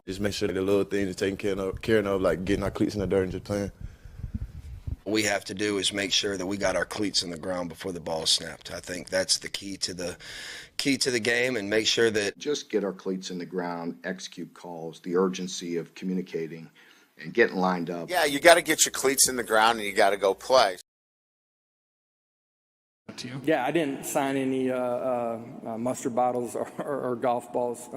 ball. Just make sure that the little things are taken care of, like getting our cleats in the dirt and just playing. What we have to do is make sure that we got our cleats in the ground before the ball snapped. I think that's the key to the game, and make sure that just get our cleats in the ground, execute calls, the urgency of communicating and getting lined up. Yeah, you got to get your cleats in the ground and you got to go play. Yeah, I didn't sign any mustard bottles or golf balls.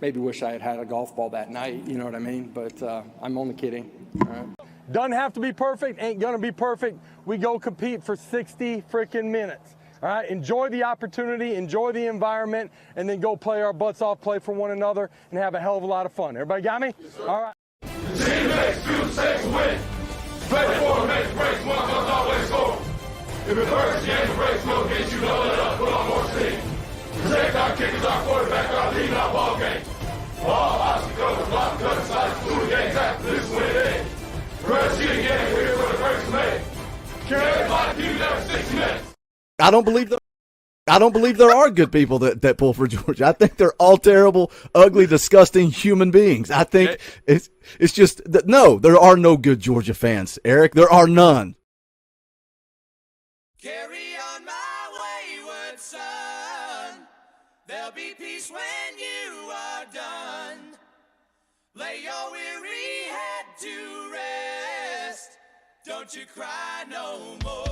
Maybe wish I had a golf ball that night, you know what I mean? But I'm only kidding. All right. Doesn't have to be perfect, ain't gonna be perfect. We go compete for 60 freaking minutes. All right, enjoy the opportunity, enjoy the environment, and then go play our butts off, play for one another, and have a hell of a lot of fun. Everybody got me? Yes, all right. The team makes 2 6 win. Play forward, make breaks, one must always score. If it hurts, game breaks, we'll get you double it up, put on more steam. Protect our kickers, our quarterback, our lead, our ball game. Ball, obstacles, block, cut, slides, through the games after this win it is. First year again, we're here for the first May. Carry my team every 6 minutes. I don't believe there are good people that pull for Georgia. I think they're all terrible, ugly, disgusting human beings. I think it's just that no, there are no good Georgia fans, Eric. There are none. Carry on my wayward son. There'll be peace when you are done. Lay your weary head to rest. Don't you cry no more.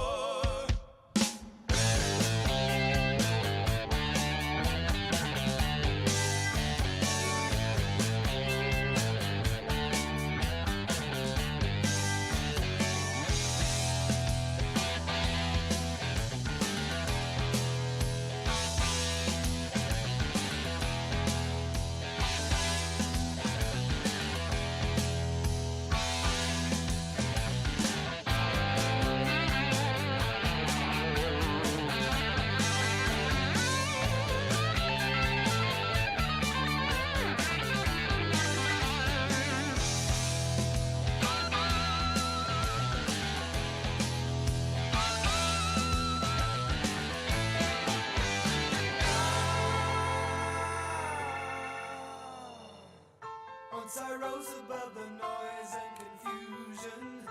Once I rose above the noise and confusion,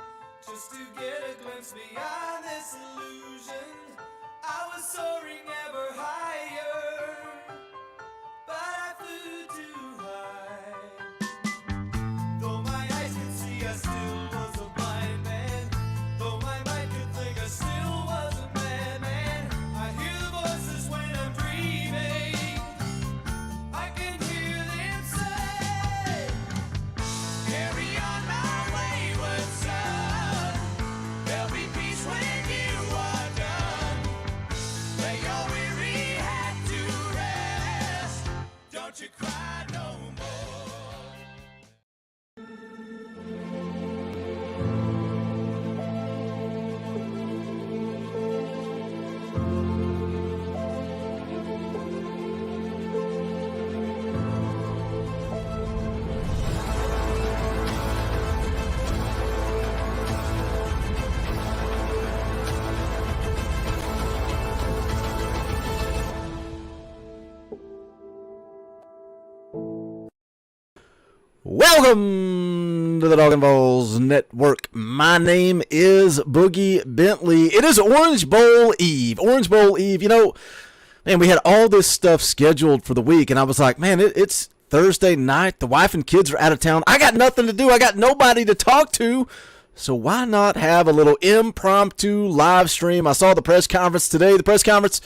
just to get a glimpse beyond this illusion. I was soaring ever higher, but I flew too high. Though my eyes could see, I still was a blind man. Though my mind could think, I still was a madman. I hear the voices when I'm dreaming. I can hear them say, carry on my wayward son. There'll be peace when you are done. Lay your weary head to rest. Don't you cry no more. Welcome to the Talkin VAWLS Network. My name is Boogie Bentley. It is Orange Bowl Eve. Orange Bowl Eve. You know, man, we had all this stuff scheduled for the week, and I was like, man, it's Thursday night. The wife and kids are out of town. I got nothing to do. I got nobody to talk to. So why not have a little impromptu live stream? I saw the press conference today. The press conference,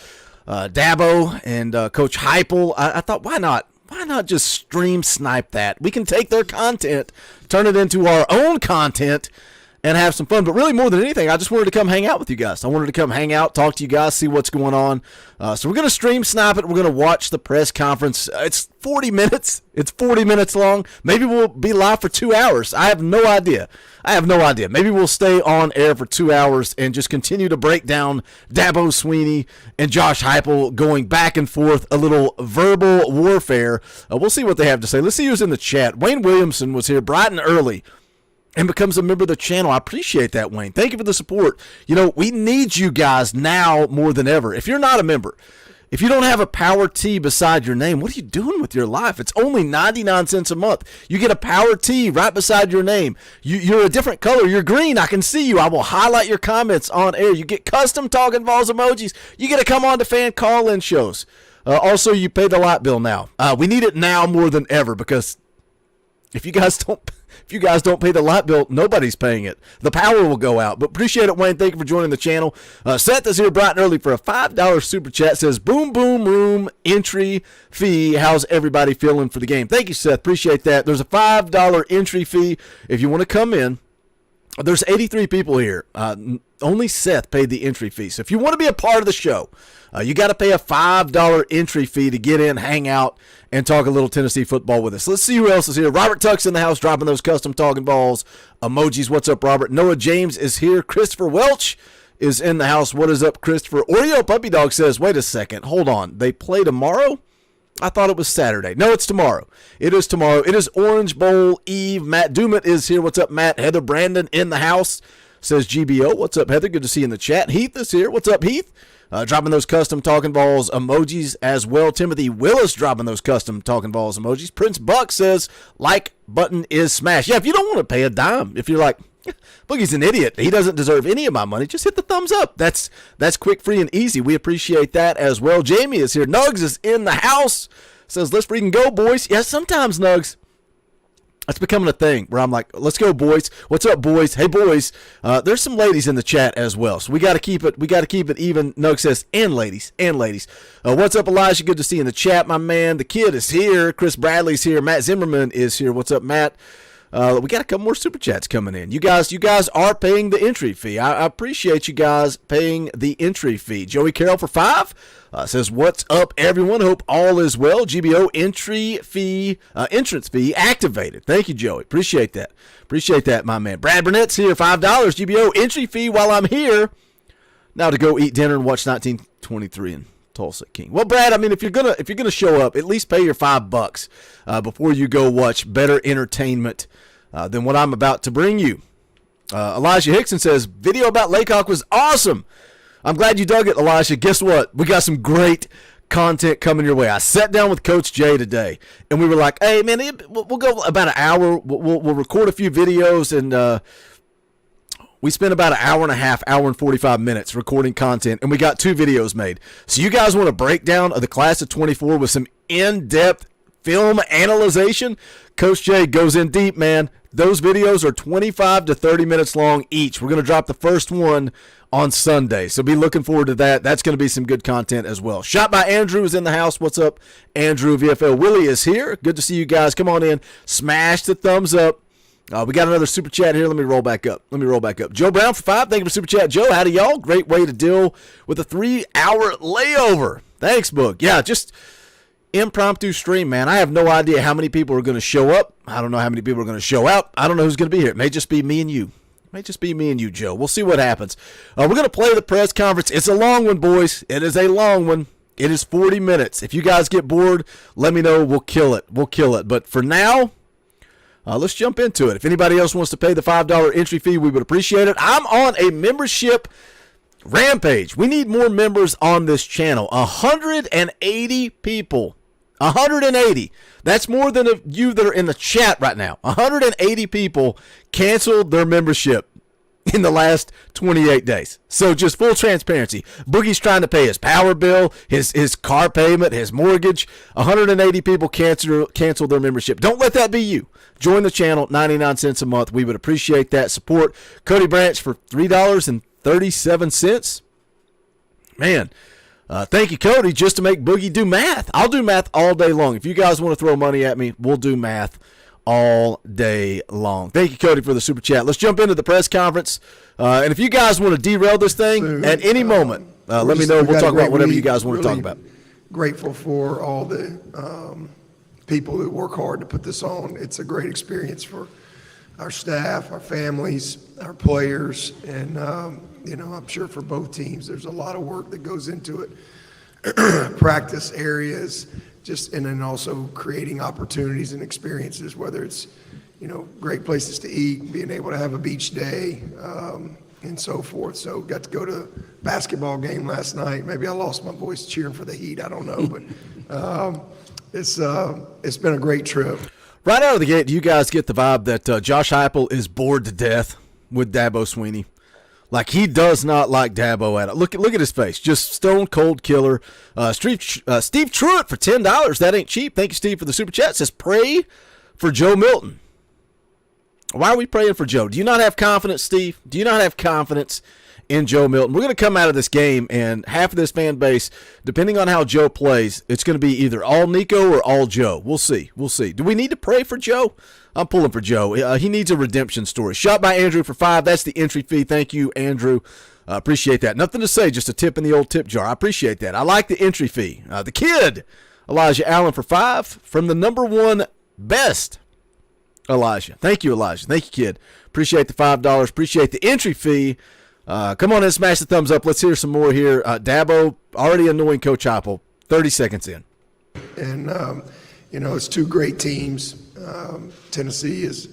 Dabo and Coach Heupel. I thought, why not? Why not just stream snipe that? We can take their content, turn it into our own content, and have some fun. But really, more than anything, I just wanted to come hang out with you guys. I wanted to come hang out, talk to you guys, see what's going on. So we're going to stream snipe it. We're going to watch the press conference. It's 40 minutes. It's 40 minutes long. Maybe we'll be live for 2 hours. I have no idea. Maybe we'll stay on air for 2 hours and just continue to break down Dabo Swinney and Josh Heupel going back and forth, a little verbal warfare. We'll see what they have to say. Let's see who's in the chat. Wayne Williamson was here bright and early and becomes a member of the channel. I appreciate that, Wayne. Thank you for the support. You know, we need you guys now more than ever. If you're not a member, If you don't have a Power T beside your name, what are you doing with your life? It's only 99 cents a month. You get a Power T right beside your name. You're a different color. You're green. I can see you. I will highlight your comments on air. You get custom Talkin VAWLS emojis. You get to come on to fan call-in shows. Also, you pay the light bill now. We need it now more than ever because if you guys don't pay the light bill, nobody's paying it. The power will go out. But appreciate it, Wayne. Thank you for joining the channel. Seth is here bright and early for a $5 super chat. Says, boom, boom, room, entry fee. How's everybody feeling for the game? Thank you, Seth. Appreciate that. There's a $5 entry fee if you want to come in. There's 83 people here. Only Seth paid the entry fee. So if you want to be a part of the show, you got to pay a $5 entry fee to get in, hang out, and talk a little Tennessee football with us. Let's see who else is here. Robert Tuck's in the house dropping those custom Talkin VAWLS emojis. What's up, Robert? Noah James is here. Christopher Welch is in the house. What is up, Christopher? Oreo Puppy Dog says, wait a second. Hold on. They play tomorrow? I thought it was Saturday. No, it's tomorrow. It is tomorrow. It is Orange Bowl Eve. Matt Dumit is here. What's up, Matt? Heather Brandon in the house says GBO. What's up, Heather? Good to see you in the chat. Heath is here. What's up, Heath? Dropping those custom Talkin VAWLS emojis as well. Timothy Willis dropping those custom Talkin VAWLS emojis. Prince Buck says, like button is smashed. Yeah, if you don't want to pay a dime, if you're like, Boogie's an idiot, he doesn't deserve any of my money, just hit the thumbs up. That's quick, free, and easy. We appreciate that as well. Jamie is here. Nugs is in the house. Says, let's freaking go, boys. Yeah, sometimes, Nugs, that's becoming a thing where I'm like, let's go, boys. What's up, boys? Hey, boys. There's some ladies in the chat as well, so we got to keep it. We got to keep it even. Nug says, and ladies. What's up, Elijah? Good to see you in the chat, my man. The kid is here. Chris Bradley's here. Matt Zimmerman is here. What's up, Matt? We got a couple more super chats coming in. You guys are paying the entry fee. I appreciate you guys paying the entry fee. Joey Carroll for $5 says, "What's up, everyone? Hope all is well." GBO entrance fee activated. Thank you, Joey. Appreciate that, my man. Brad Burnett's here. $5 GBO entry fee while I'm here. Now to go eat dinner and watch 1923 and Tulsa King. Well, Brad, I mean, if you're gonna show up, at least pay your $5 before you go watch better entertainment than what I'm about to bring you. Elijah Hickson says, video about Laycock was awesome. I'm glad you dug it, Elijah. Guess what? We got some great content coming your way. I sat down with Coach Jay today, and we were like, hey, man, we'll go about an hour. We'll record a few videos, and we spent about an hour and a half, hour and 45 minutes recording content, and we got 2 videos made. So you guys want a breakdown of the class of 24 with some in-depth film analyzation? Coach Jay goes in deep, man. Those videos are 25 to 30 minutes long each. We're going to drop the first one on Sunday, so be looking forward to that. That's going to be some good content as well. Shot by Andrew is in the house. What's up, Andrew? VFL Willie is here. Good to see you guys. Come on in. Smash the thumbs up. We got another super chat here. Let me roll back up. Joe Brown for $5. Thank you for super chat, Joe. Howdy, y'all. Great way to deal with a 3-hour layover. Thanks, Boog. Yeah, just impromptu stream, man. I have no idea how many people are going to show up. I don't know how many people are going to show out. I don't know who's going to be here. It may just be me and you. Joe. We'll see what happens. We're going to play the press conference. It's a long one, boys. It is a long one. It is 40 minutes. If you guys get bored, let me know. We'll kill it. But for now, let's jump into it. If anybody else wants to pay the $5 entry fee, we would appreciate it. I'm on a membership rampage. We need more members on this channel. 180 people. 180. That's more than you that are in the chat right now. 180 people canceled their membership in the last 28 days. So just full transparency. Boogie's trying to pay his power bill, his car payment, his mortgage. 180 people canceled their membership. Don't let that be you. Join the channel, 99 cents a month. We would appreciate that support. Cody Branch for $3.37. Man, thank you, Cody, just to make Boogie do math. I'll do math all day long. If you guys want to throw money at me, we'll do math all day long. Thank you, Cody, for the super chat. Let's jump into the press conference. And if you guys want to derail this thing at any moment, let me know. We'll talk about whatever you guys want to talk about. Grateful for all the people who work hard to put this on. It's a great experience for our staff, our families, our players, and I'm sure for both teams, there's a lot of work that goes into it. Practice areas, and then also creating opportunities and experiences, whether it's, great places to eat, being able to have a beach day, and so forth. So got to go to a basketball game last night. Maybe I lost my voice cheering for the Heat. I don't know, but it's been a great trip. Right out of the gate, do you guys get the vibe that Josh Heupel is bored to death with Dabo Swinney? Like, he does not like Dabo at all. Look at his face. Just stone cold killer. Steve Truitt for $10. That ain't cheap. Thank you, Steve, for the super chat. Says, pray for Joe Milton. Why are we praying for Joe? Do you not have confidence, Steve? Do you not have confidence in Joe Milton? We're going to come out of this game, and half of this fan base, depending on how Joe plays, it's going to be either all Nico or all Joe. We'll see. We'll see. Do we need to pray for Joe? I'm pulling for Joe. He needs a redemption story. Shot by Andrew for $5. That's the entry fee. Thank you, Andrew. Appreciate that. Nothing to say, just a tip in the old tip jar. I appreciate that. I like the entry fee. The kid, Elijah Allen for $5 from the number one best. Elijah. Thank you, Elijah. Thank you, kid. Appreciate the $5. Appreciate the entry fee. Come on and smash the thumbs up. Let's hear some more here. Dabo, already annoying Coach Heupel. 30 seconds in. And, it's two great teams. Tennessee is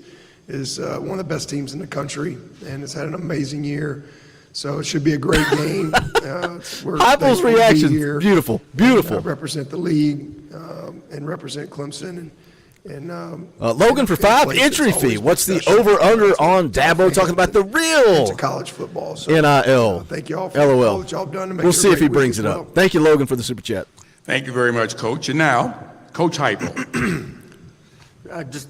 one of the best teams in the country and has had an amazing year. So it should be a great game. Heupel's reaction, beautiful. And, represent the league and represent Clemson. And Logan for $5, entry fee. What's the over-under on Dabo talking about the real to college football? So, NIL? thank you all for LOL. all that y'all done to make We'll it a see if he great brings week it as up. well. Thank you, Logan, for the super chat. Thank you very much, Coach. And now, Coach Heupel. I just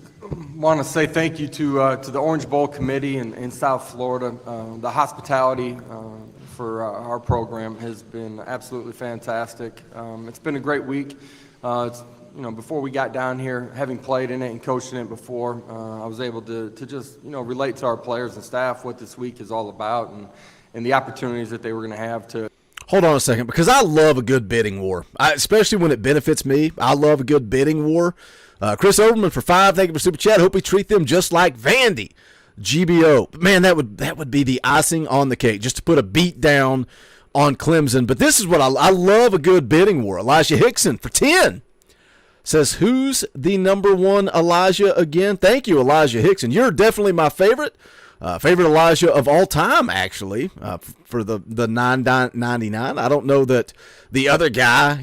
want to say thank you to the Orange Bowl committee in South Florida. The hospitality for our program has been absolutely fantastic. It's been a great week. Before we got down here, having played in it and coached in it before, I was able to just, relate to our players and staff what this week is all about and the opportunities that they were going to have to. Hold on a second, because I love a good bidding war, especially when it benefits me. I love a good bidding war. Chris Overman for $5, thank you for super chat. Hope we treat them just like Vandy. GBO, man, that would be the icing on the cake, just to put a beat down on Clemson. But this is what I love, a good bidding war. Elijah Hickson for 10 says, who's the number one Elijah again? Thank you, Elijah Hickson. You're definitely my favorite Elijah of all time, actually, for the $9.99. I don't know that the other guy,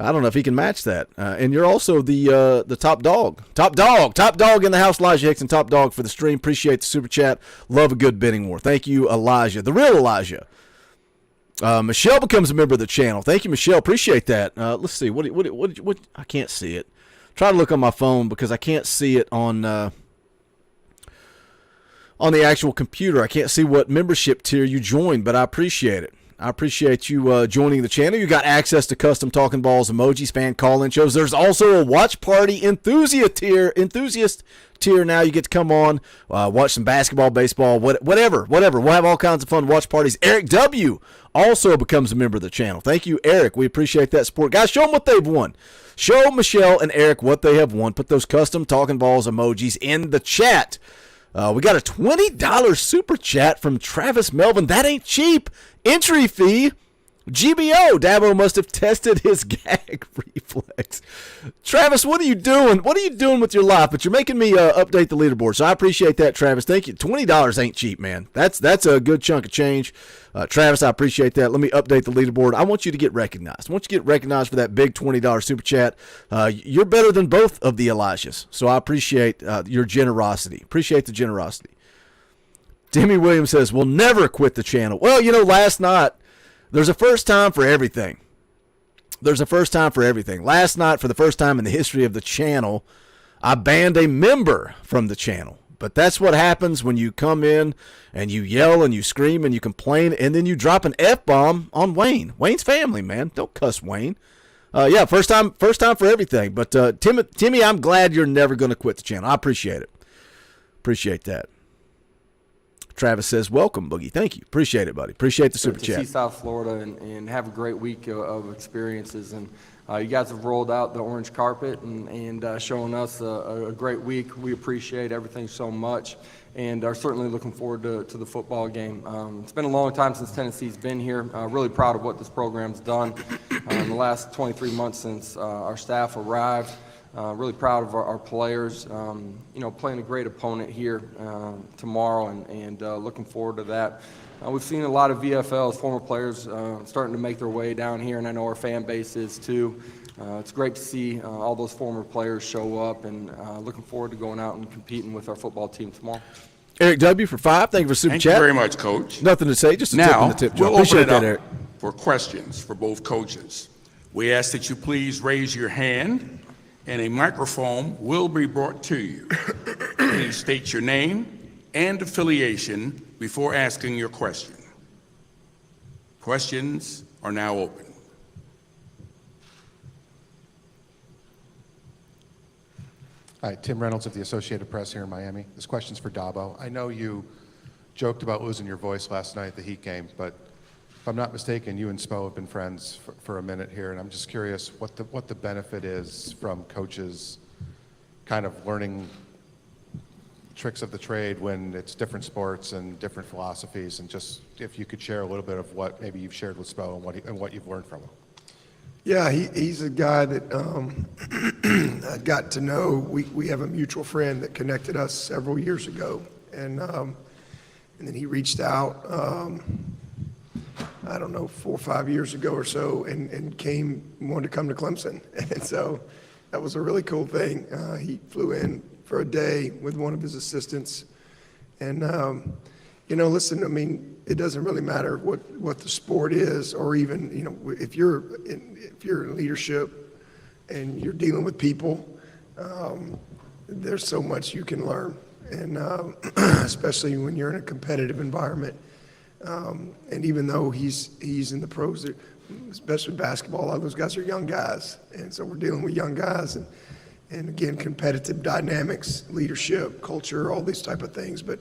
I don't know if he can match that. And you're also the top dog. Top dog in the house, Elijah Hickson, top dog for the stream. Appreciate the super chat. Love a good bidding war. Thank you, Elijah. The real Elijah. Michelle becomes a member of the channel. Thank you, Michelle. Appreciate that. Let's see. What? I can't see it. Try to look on my phone because I can't see it on the actual computer. I can't see what membership tier you joined, but I appreciate it. I appreciate you joining the channel. You got access to custom Talkin VAWLS emojis, fan call-in shows. There's also a watch party enthusiast tier now. You get to come on, watch some basketball, baseball, whatever. We'll have all kinds of fun watch parties. Eric W. also becomes a member of the channel. Thank you, Eric. We appreciate that support. Guys, show them what they've won. Show Michelle and Eric what they have won. Put those custom Talkin VAWLS emojis in the chat. We got a $20 super chat from Travis Melvin. That ain't cheap. Entry fee. GBO. Dabo must have tested his gag reflex. Travis, what are you doing? What are you doing with your life? But you're making me update the leaderboard, so I appreciate that, Travis. Thank you. $20 ain't cheap, man. That's a good chunk of change. Travis, I appreciate that. Let me update the leaderboard. I want you to get recognized. I want you to get recognized for that big $20 super chat. You're better than both of the Elijahs, so I appreciate your generosity. Appreciate the generosity. Demi Williams says, we'll never quit the channel. Well, last night, there's a first time for everything. Last night, for the first time in the history of the channel, I banned a member from the channel. But that's what happens when you come in and you yell and you scream and you complain and then you drop an F-bomb on Wayne. Wayne's family, man. Don't cuss Wayne. First time for everything. But Timmy, I'm glad you're never going to quit the channel. I appreciate it. Appreciate that. Travis says, welcome, Boogie. Thank you. Appreciate it, buddy. Appreciate the super chat. To see South Florida and have a great week of experiences. And you guys have rolled out the orange carpet and shown us a great week. We appreciate everything so much and are certainly looking forward to the football game. It's been a long time since Tennessee's been here. Really proud of what this program's done in the last 23 months since our staff arrived. Really proud of our players. Playing a great opponent here tomorrow, and looking forward to that. We've seen a lot of VFLs, former players, starting to make their way down here, and I know our fan base is too. It's great to see all those former players show up, and looking forward to going out and competing with our football team tomorrow. Eric W. for 5. Thank you for super Thank chat. you very much, Coach. Nothing to say, just a tip Now, in the tip jar. we'll open Appreciate it that, up Eric. for questions for both coaches. We ask that you please raise your hand, and a microphone will be brought to you. Please state your name and affiliation before asking your question. Questions are now open. Hi, Tim Reynolds of the Associated Press here in Miami. This question's for Dabo. I know you joked about losing your voice last night at the Heat game, but if I'm not mistaken, you and Spo have been friends for a minute here, and I'm just curious what the benefit is from coaches kind of learning tricks of the trade when it's different sports and different philosophies, and just if you could share a little bit of what maybe you've shared with Spo and what you've learned from him. Yeah, he's a guy that I got to know. We have a mutual friend that connected us several years ago, and then he reached out, I don't know, 4 or 5 years ago or so, and wanted to come to Clemson, and so that was a really cool thing. He flew in for a day with one of his assistants, and listen, I mean, it doesn't really matter what the sport is, or even, if you're in leadership and you're dealing with people, there's so much you can learn, and especially when you're in a competitive environment. And even though he's in the pros, especially basketball, a lot of those guys are young guys, and so we're dealing with young guys, and again, competitive dynamics, leadership, culture, all these type of things. But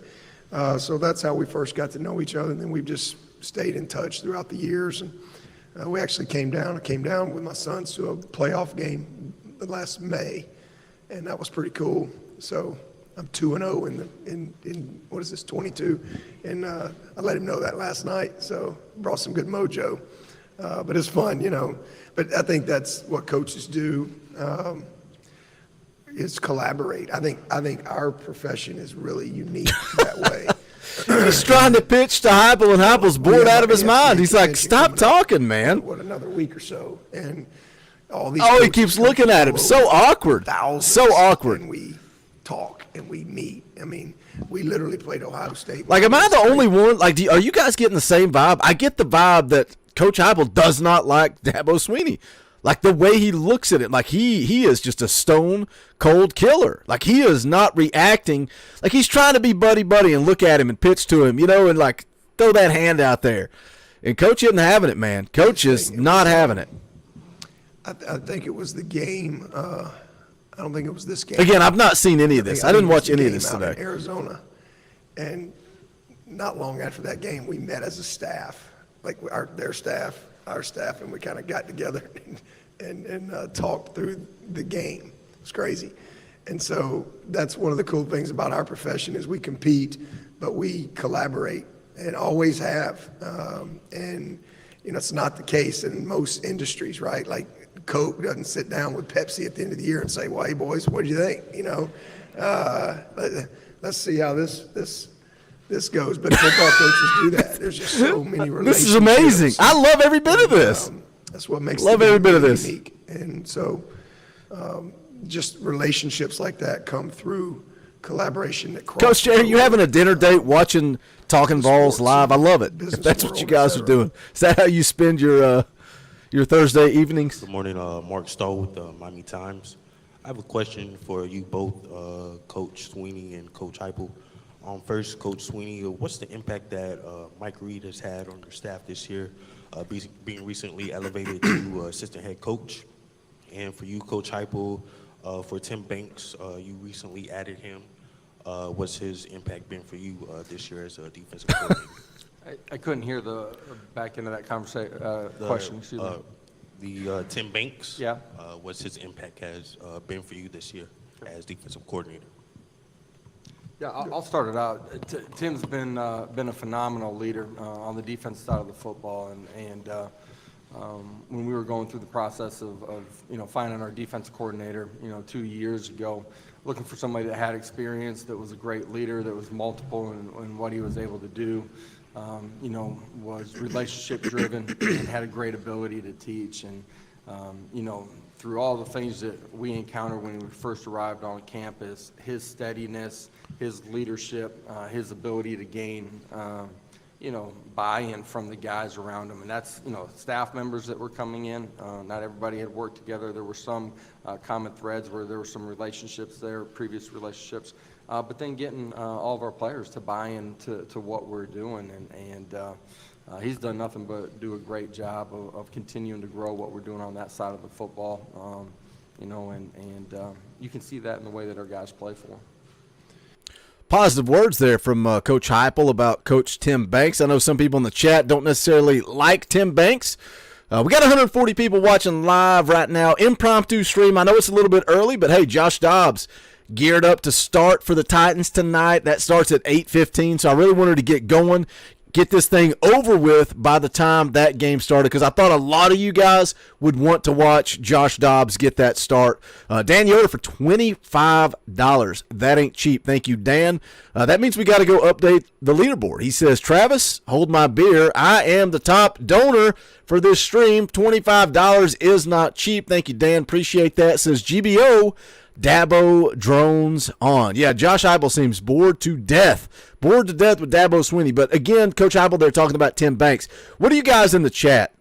so that's how we first got to know each other, and then we've just stayed in touch throughout the years. And we actually came down with my sons to a playoff game last May, and that was pretty cool. So I'm 2-0 in what is this, 22, and I let him know that last night. So brought some good mojo, but it's fun, But I think that's what coaches do. Is collaborate. I think our profession is really unique that way. He's trying to pitch to Heupel, and Heupel's bored out of his mind. He's like, stop talking, man. What, another week or so, and all these. Oh, he keeps looking at him. So awkward. So awkward. And we talk and we meet. I mean, we literally played Ohio State. Like, am I the only one? Like, are you guys getting the same vibe? I get the vibe that Coach Heupel does not like Dabo Swinney. Like, the way he looks at it, like he is just a stone cold killer. Like, he is not reacting. Like, he's trying to be buddy and look at him and pitch to him, and like throw that hand out there. And Coach isn't having it, man. Coach is not having it. I think it was the game. I don't think it was this game. Again, I've not seen any of this. I didn't watch any of this today. In Arizona, and not long after that game, we met as a staff, like their staff, our staff, and we kind of got together and talked through the game. It's crazy. And so that's one of the cool things about our profession is we compete, but we collaborate and always have. And, it's not the case in most industries, right? Like Coke doesn't sit down with Pepsi at the end of the year and say, well, hey, boys, what do you think? Let's see how this goes. But football coaches do that. There's just so many relationships. This is amazing. I love every bit of this. That's what makes every bit of this unique. And so just relationships like that come through collaboration that cross. Coach Jerry, you having a dinner date watching Talkin VAWLS live? I love it. If that's what you guys are doing. Is that how you spend your Thursday evenings? Good morning, Mark Stoll with the Miami Times. I have a question for you both, Coach Swinney and Coach Heupel. First, Coach Swinney, what's the impact that Mike Reed has had on your staff this year, being recently elevated to assistant head coach? And for you, Coach Heupel, for Tim Banks, you recently added him. What's his impact been for you this year as a defensive coordinator? I couldn't hear the back end of that question. Excuse me. The Tim Banks, yeah. What's his impact has been for you this year as defensive coordinator? Yeah, I'll start it out. Tim's been a phenomenal leader on the defense side of the football, and when we were going through the process of finding our defensive coordinator, 2 years ago, looking for somebody that had experience, that was a great leader, that was multiple in what he was able to do, was relationship driven and had a great ability to teach. And, through all the things that we encountered when we first arrived on campus, his steadiness, his leadership, his ability to gain, buy-in from the guys around him. And that's, staff members that were coming in. Not everybody had worked together. There were some common threads where there were some relationships there, previous relationships. But then getting all of our players to buy into what we're doing. And he's done nothing but do a great job of continuing to grow what we're doing on that side of the football. And you can see that in the way that our guys play for him. Positive words there from Coach Heupel about Coach Tim Banks. I know some people in the chat don't necessarily like Tim Banks. We got 140 people watching live right now. Impromptu stream. I know it's a little bit early, but hey, Josh Dobbs geared up to start for the Titans tonight. That starts at 8:15, so I really wanted to get going, get this thing over with by the time that game started, because I thought a lot of you guys would want to watch Josh Dobbs get that start. Dan Yoder for $25. That ain't cheap. Thank you, Dan. That means we got to go update the leaderboard. He says, Travis, hold my beer. I am the top donor for this stream. $25 is not cheap. Thank you, Dan. Appreciate that. Says GBO, Dabo drones on. Yeah, Josh Heupel seems bored to death with Dabo Swinney. But again, Coach Heupel, they're talking about Tim Banks. What do you guys in the chat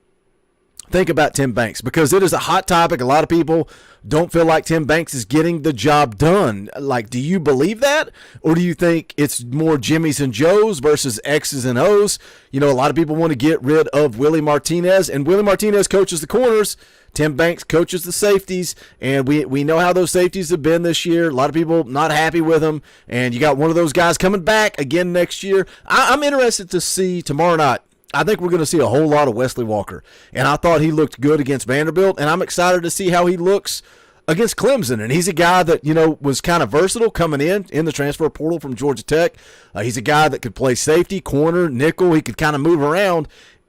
think about Tim Banks? Because it is a hot topic. A lot of people don't feel like Tim Banks is getting the job done. Like, do you believe that? Or do you think it's more Jimmys and Joes versus X's and O's? A lot of people want to get rid of Willie Martinez, and Willie Martinez coaches the corners. Tim Banks coaches the safeties, and we know how those safeties have been this year. A lot of people not happy with them, and you got one of those guys coming back again next year. I'm interested to see tomorrow night. I think we're going to see a whole lot of Wesley Walker, and I thought he looked good against Vanderbilt, and I'm excited to see how he looks against Clemson. And he's a guy that, was kind of versatile coming in the transfer portal from Georgia Tech. He's a guy that could play safety, corner, nickel. He could kind of move around,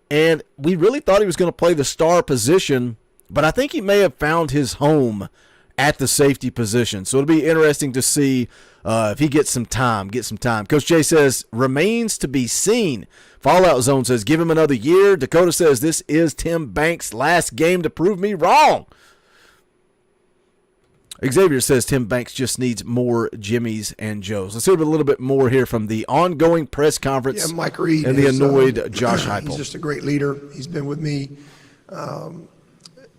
and we really thought he was going to play the star position, but I think he may have found his home at the safety position. So it'll be interesting to see if he gets some time. Coach Jay says, remains to be seen. Fallout Zone says, give him another year. Dakota says, this is Tim Banks' last game to prove me wrong. Xavier says Tim Banks just needs more Jimmys and Joes. Let's hear a little bit more here from the ongoing press conference. Yeah, Mike Reed and the annoyed Josh Heupel. He's just a great leader. He's been with me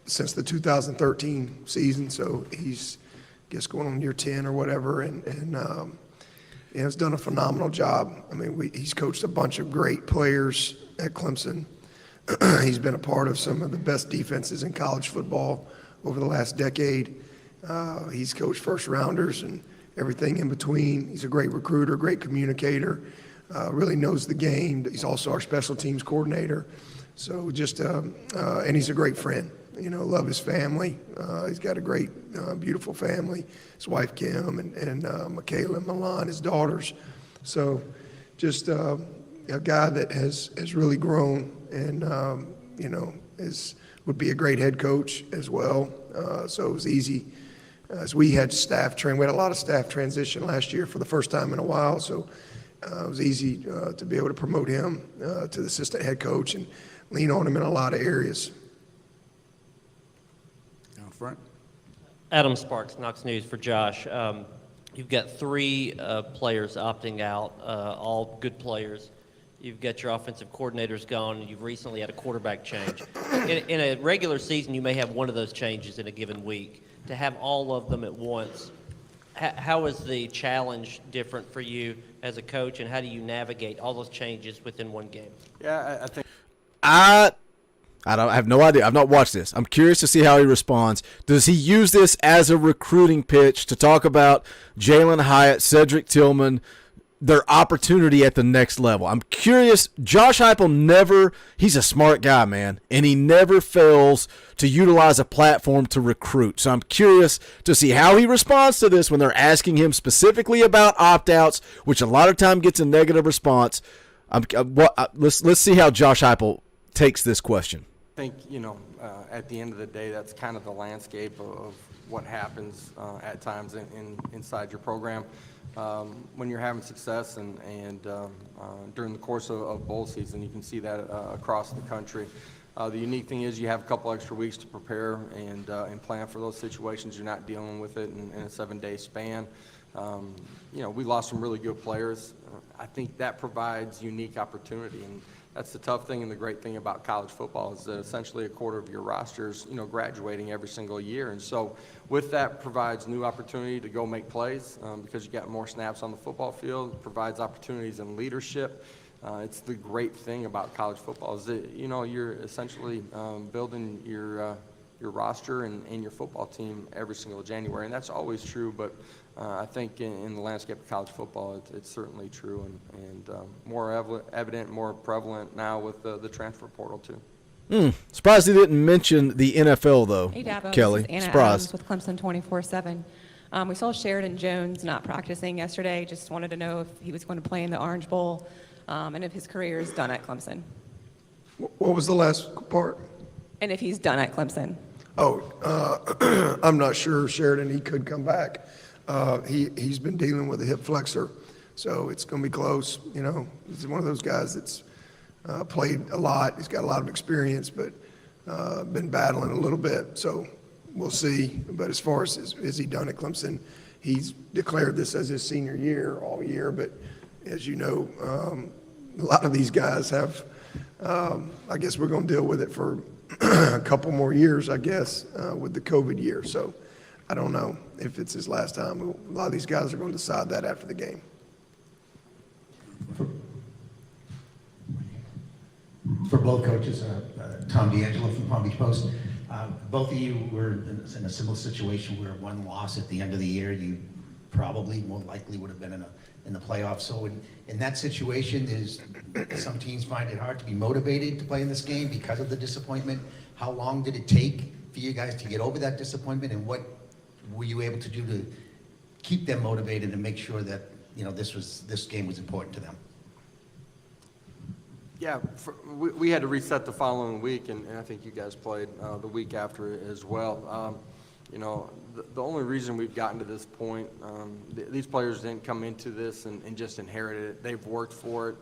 since the 2013 season, so he's, I guess, going on year 10 or whatever, and has done a phenomenal job. I mean, he's coached a bunch of great players at Clemson. He's been a part of some of the best defenses in college football over the last decade. He's coached first rounders and everything in between. He's a great recruiter, great communicator, really knows the game. He's also our special teams coordinator. So just, and he's a great friend. Love his family. He's got a great, beautiful family. His wife Kim and Michaela and Milan, his daughters. So just a guy that has really grown and, would be a great head coach as well. So it was easy. As we had we had a lot of staff transition last year for the first time in a while. So it was easy to be able to promote him to the assistant head coach and lean on him in a lot of areas. Down front. Adam Sparks, Knox News for Josh. You've got three players opting out, all good players. You've got your offensive coordinators gone, and you've recently had a quarterback change. In a regular season, you may have one of those changes in a given week. To have all of them at once, how is the challenge different for you as a coach, and how do you navigate all those changes within one game? Yeah, I think. I have no idea. I've not watched this. I'm curious to see how he responds. Does he use this as a recruiting pitch to talk about Jalen Hyatt, Cedric Tillman, their opportunity at the next level? I'm curious. Josh Heupel he's a smart guy, man, and he never fails to utilize a platform to recruit. So I'm curious to see how he responds to this when they're asking him specifically about opt-outs, which a lot of time gets a negative response. Let's see how Josh Heupel takes this question. think, at the end of the day, that's kind of the landscape of what happens at times inside your program. When you're having success and during the course of bowl season, you can see that across the country. The unique thing is you have a couple extra weeks to prepare and plan for those situations. You're not dealing with it in a 7-day span. We lost some really good players. I think that provides unique opportunity, and that's the tough thing and the great thing about college football is that essentially a quarter of your rosters, graduating every single year. And so with that provides new opportunity to go make plays because you got more snaps on the football field. It provides opportunities in leadership. It's the great thing about college football is that, you're essentially building your roster and your football team every single January. And that's always true, but I think in the landscape of college football, it's certainly true and more evident, more prevalent now with the transfer portal too. Surprised he didn't mention the NFL though. Hey, Dabo, Kelly. this is Anna Surprised. Adams with Clemson 24/7. We saw Sheridan Jones not practicing yesterday. Just wanted to know if he was going to play in the Orange Bowl and if his career is done at Clemson. What was the last part? And if he's done at Clemson. I'm not sure, Sheridan, he could come back. He's been dealing with a hip flexor, so it's going to be close. He's one of those guys that's played a lot. He's got a lot of experience, but been battling a little bit. So we'll see. But as far as is he done at Clemson, he's declared this as his senior year all year. But as you know, a lot of these guys have. I guess we're going to deal with it for a couple more years, I guess, with the COVID year. So I don't know if it's his last time. A lot of these guys are going to decide that after the game. For both coaches, Tom D'Angelo from Palm Beach Post, both of you were in a similar situation where one loss at the end of the year, you probably more likely would have been in the playoffs. So in that situation, some teams find it hard to be motivated to play in this game because of the disappointment. How long did it take for you guys to get over that disappointment, and what were you able to do to keep them motivated and make sure that this game was important to them? Yeah, we had to reset the following week, and I think you guys played the week after as well. The only reason we've gotten to this point, these players didn't come into this and just inherit it. They've worked for it,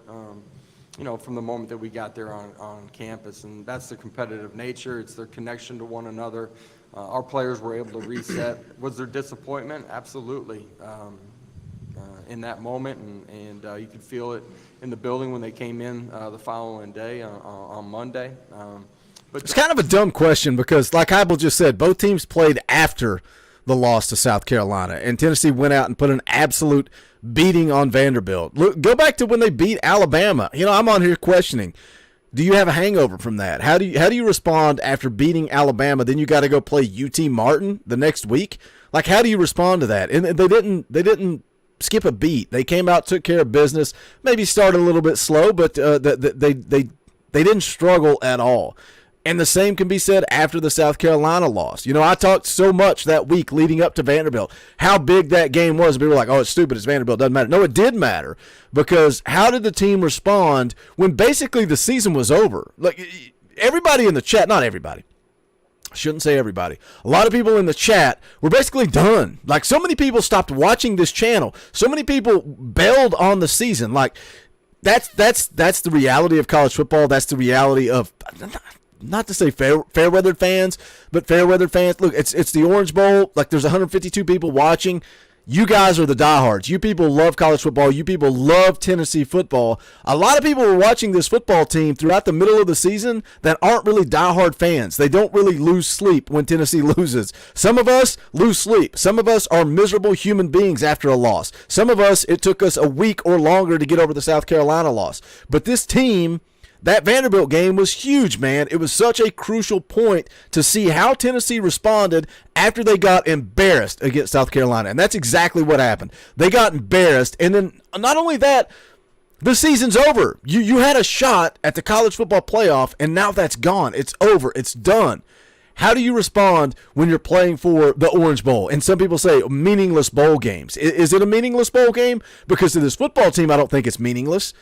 from the moment that we got there on campus, and that's the competitive nature. It's their connection to one another. Our players were able to reset. Was there disappointment? Absolutely. In that moment, and you could feel it in the building when they came in the following day on Monday. But it's kind of a dumb question because, like Heibel just said, both teams played after the loss to South Carolina, and Tennessee went out and put an absolute beating on Vanderbilt. Look, go back to when they beat Alabama. I'm on here questioning, do you have a hangover from that? How do you respond after beating Alabama? Then you got to go play UT Martin the next week. Like, how do you respond to that? And they didn't skip a beat. They came out, took care of business. Maybe started a little bit slow, but they didn't struggle at all. And the same can be said after the South Carolina loss. I talked so much that week leading up to Vanderbilt, how big that game was. People were like, oh, it's stupid, it's Vanderbilt, doesn't matter. No, it did matter, because how did the team respond when basically the season was over? Like, everybody in the chat, not everybody, I shouldn't say everybody, a lot of people in the chat were basically done. Like, so many people stopped watching this channel. So many people bailed on the season. Like, that's the reality of college football. That's the reality of, not to say fair-weathered fans, but fair-weathered fans. Look, it's the Orange Bowl. Like, there's 152 people watching. You guys are the diehards. You people love college football. You people love Tennessee football. A lot of people were watching this football team throughout the middle of the season that aren't really diehard fans. They don't really lose sleep when Tennessee loses. Some of us lose sleep. Some of us are miserable human beings after a loss. Some of us, it took us a week or longer to get over the South Carolina loss. But this team, that Vanderbilt game was huge, man. It was such a crucial point to see how Tennessee responded after they got embarrassed against South Carolina. And that's exactly what happened. They got embarrassed. And then not only that, the season's over. You had a shot at the college football playoff, and now that's gone. It's over. It's done. How do you respond when you're playing for the Orange Bowl? And some people say meaningless bowl games. Is it a meaningless bowl game? Because to this football team, I don't think it's meaningless.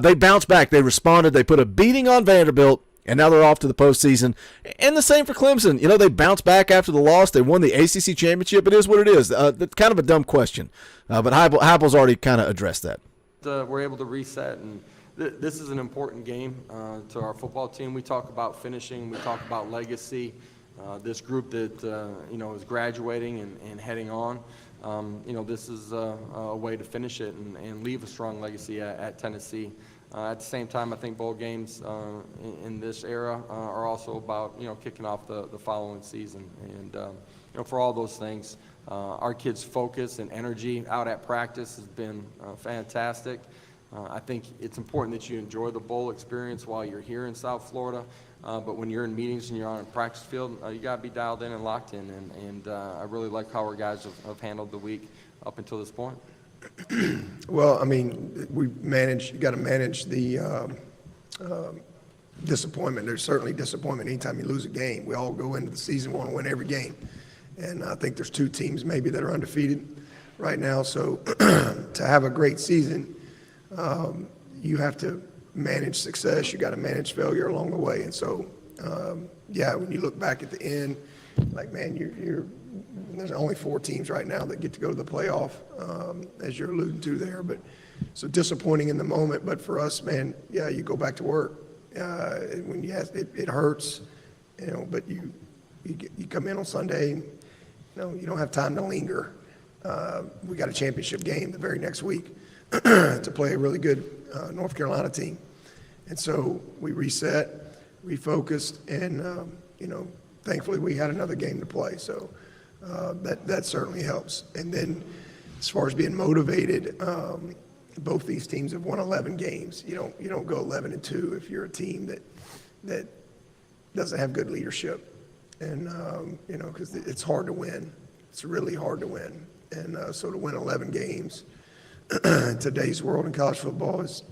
They bounced back. They responded. They put a beating on Vanderbilt, And now they're off to the postseason. And the same for Clemson. You know, they bounced back after the loss. They won the ACC championship. It is what it is. That's kind of a dumb question. But Heupel's already kind of addressed that. We're able to reset, and this is an important game to our football team. We talk about finishing. We talk about legacy. This group that, is graduating and heading on. This is a way to finish it and leave a strong legacy at Tennessee. At the same time, I think bowl games in this era are also about, kicking off the following season. And, for all those things, our kids' focus and energy out at practice has been fantastic. I think it's important that you enjoy the bowl experience while you're here in South Florida. But when you're in meetings and you're on a practice field, you got to be dialed in and locked in. And I really like how our guys have handled the week up until this point. Well, I mean, you got to manage the disappointment. There's certainly disappointment anytime you lose a game. We all go into the season want to win every game. And I think there's 2 teams maybe that are undefeated right now. So to have a great season, you have to manage success. You got to manage failure along the way. And so, when you look back at the end, like, man, there's only 4 teams right now that get to go to the playoff, as you're alluding to there. But so disappointing in the moment. But for us, man, you go back to work. It hurts, but you come in on Sunday, you don't have time to linger. We got a championship game the very next week to play a really good North Carolina team. And so we reset, refocused, and, thankfully we had another game to play. So that certainly helps. And then as far as being motivated, both these teams have won 11 games. You don't go 11-2 if you're a team that doesn't have good leadership. And, because it's hard to win. It's really hard to win. And so to win 11 games in today's world in college football is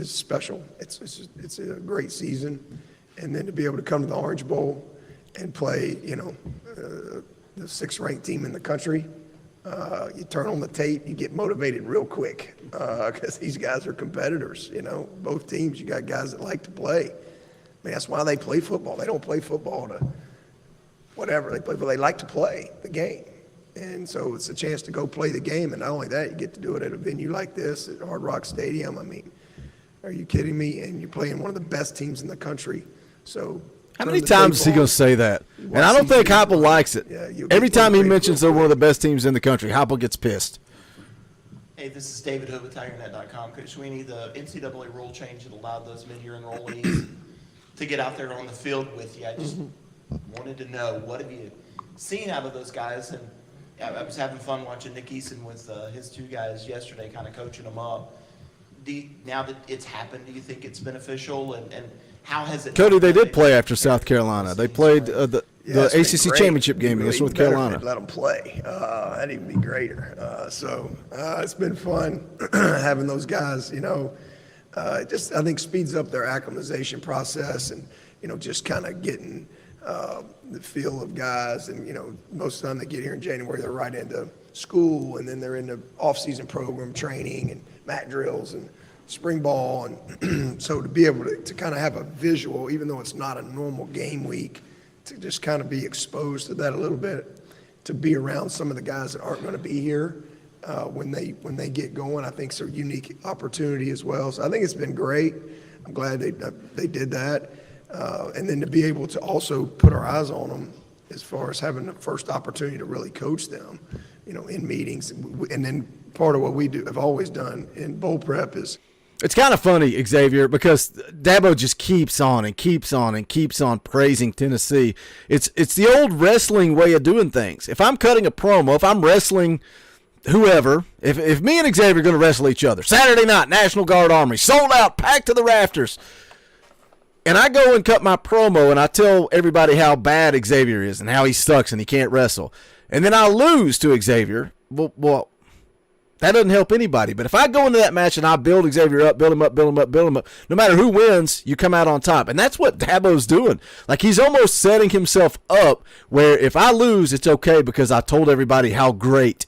special. It's a great season. And then to be able to come to the Orange Bowl and play, the 6th-ranked team in the country, you turn on the tape, you get motivated real quick because these guys are competitors. Both teams, you got guys that like to play. I mean, that's why they play football. They don't play football to whatever. They like to play the game. And so it's a chance to go play the game. And not only that, you get to do it at a venue like this at Hard Rock Stadium. I mean, are you kidding me? And you're playing one of the best teams in the country. So how many times is he going to say that? And I don't think Heupel likes it. Every time he mentions they're one of the best teams in the country, Heupel gets pissed. Hey, this is David Hood with TigerNet.com. Coach Sweeney, the NCAA rule change that allowed those mid-year enrollees to get out there on the field with you. I just wanted to know, what have you seen out of those guys? And I was having fun watching Nick Eason with his 2 guys yesterday, kind of coaching them up. Now that it's happened, do you think it's beneficial? And how has it? Cody, they did play after South Carolina. They played the ACC championship game against North Carolina. Let them play. That'd even be greater. So it's been fun having those guys. I think speeds up their acclimatization process, and just kind of getting the feel of guys. And most of the time they get here in January, they're right into school, and then they're in the off-season program training and mat drills and spring ball. And so to be able to kind of have a visual, even though it's not a normal game week, to just kind of be exposed to that a little bit, to be around some of the guys that aren't going to be here when they get going, I think it's a unique opportunity as well. So I think it's been great. I'm glad they did that. And then to be able to also put our eyes on them as far as having the first opportunity to really coach them, in meetings. And then part of what we have always done in bowl prep is, it's kind of funny, Xavier, because Dabo just keeps on and keeps on and keeps on praising Tennessee. It's the old wrestling way of doing things. If I'm cutting a promo, if I'm wrestling whoever, if me and Xavier are going to wrestle each other, Saturday night, National Guard Armory, sold out, packed to the rafters, and I go and cut my promo and I tell everybody how bad Xavier is and how he sucks and he can't wrestle, and then I lose to Xavier, well, that doesn't help anybody. But if I go into that match and I build Xavier up, build him up, no matter who wins, you come out on top. And that's what Dabo's doing. Like, he's almost setting himself up where if I lose, it's okay because I told everybody how great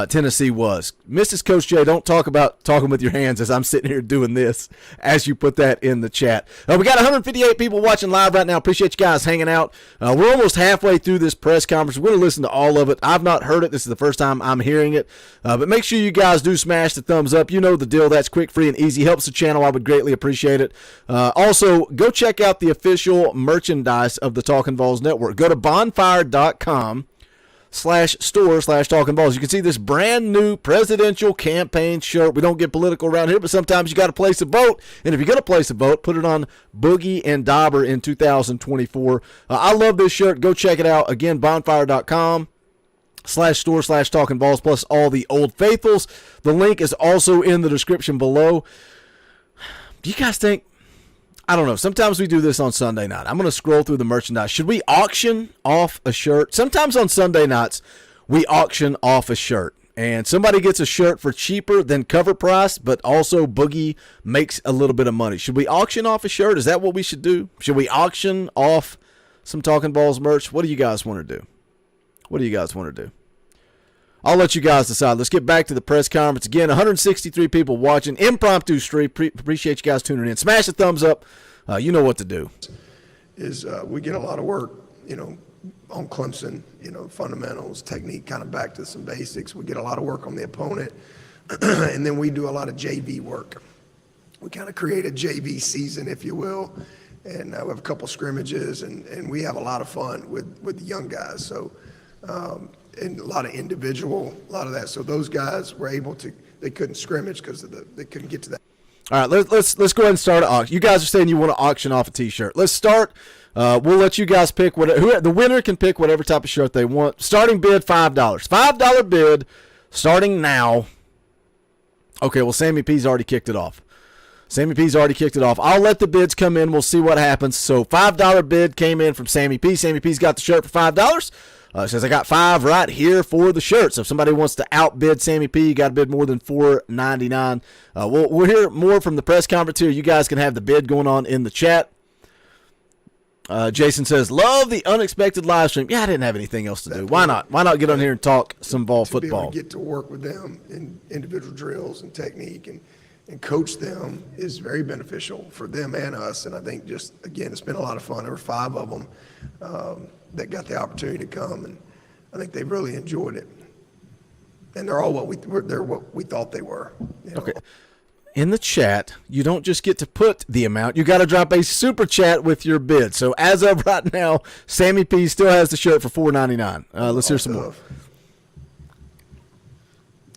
Tennessee was. Mrs. Coach J, don't talk about talking with your hands as I'm sitting here doing this as you put that in the chat. We got 158 people watching live right now. Appreciate you guys hanging out. We're almost halfway through this press conference. We're going to listen to all of it. I've not heard it. This is the first time I'm hearing it. But make sure you guys do smash the thumbs up. You know the deal. That's quick, free, and easy. Helps the channel. I would greatly appreciate it. Also, go check out the official merchandise of the Talkin VAWLS Network. Go to bonfire.com/store/Talkin VAWLS. You can see this brand new presidential campaign shirt. We don't get political around here, but sometimes you got to place a vote. And if you're going to place a vote, put it on Boogie and Dauber in 2024. I love this shirt. Go check it out. Again, bonfire.com/store/Talkin VAWLS, plus all the old faithfuls. The link is also in the description below. Do you guys think, I don't know, sometimes we do this on Sunday night. I'm going to scroll through the merchandise. Should we auction off a shirt? Sometimes on Sunday nights, we auction off a shirt. And somebody gets a shirt for cheaper than cover price, but also Boogie makes a little bit of money. Should we auction off a shirt? Is that what we should do? Should we auction off some Talkin VAWLS merch? What do you guys want to do? What do you guys want to do? I'll let you guys decide. Let's get back to the press conference. Again, 163 people watching. Impromptu stream. Appreciate you guys tuning in. Smash the thumbs up. You know what to do. We get a lot of work, on Clemson, fundamentals, technique, kind of back to some basics. We get a lot of work on the opponent, and then we do a lot of JV work. We kind of create a JV season, if you will, and we have a couple scrimmages, and we have a lot of fun with the young guys. So, and a lot of individual, a lot of that. So those guys were able to, they couldn't scrimmage because they couldn't get to that. All right, let's go ahead and start an auction. You guys are saying you want to auction off a T-shirt. Let's start. We'll let you guys pick the winner can pick whatever type of shirt they want. Starting bid $5. $5 bid starting now. Okay, well Sammy P's already kicked it off. I'll let the bids come in. We'll see what happens. So $5 bid came in from Sammy P. Sammy P's got the shirt for $5. Says I got 5 right here for the shirt. So if somebody wants to outbid Sammy P, you got to bid more than $4.99. We'll hear more from the press conference here. You guys can have the bid going on in the chat. Jason says, love the unexpected live stream. Yeah, I didn't have anything else to do. Why not? Why not get on here and talk some ball football? To be able to get to work with them in individual drills and technique and coach them is very beneficial for them and us. And I think just, again, it's been a lot of fun. There were 5 of them that got the opportunity to come, and I think they really enjoyed it. And they're all what we thought they were. Okay. In the chat, you don't just get to put the amount. You got to drop a super chat with your bid. So as of right now, Sammy P still has the shirt for $4.99. Let's hear some more.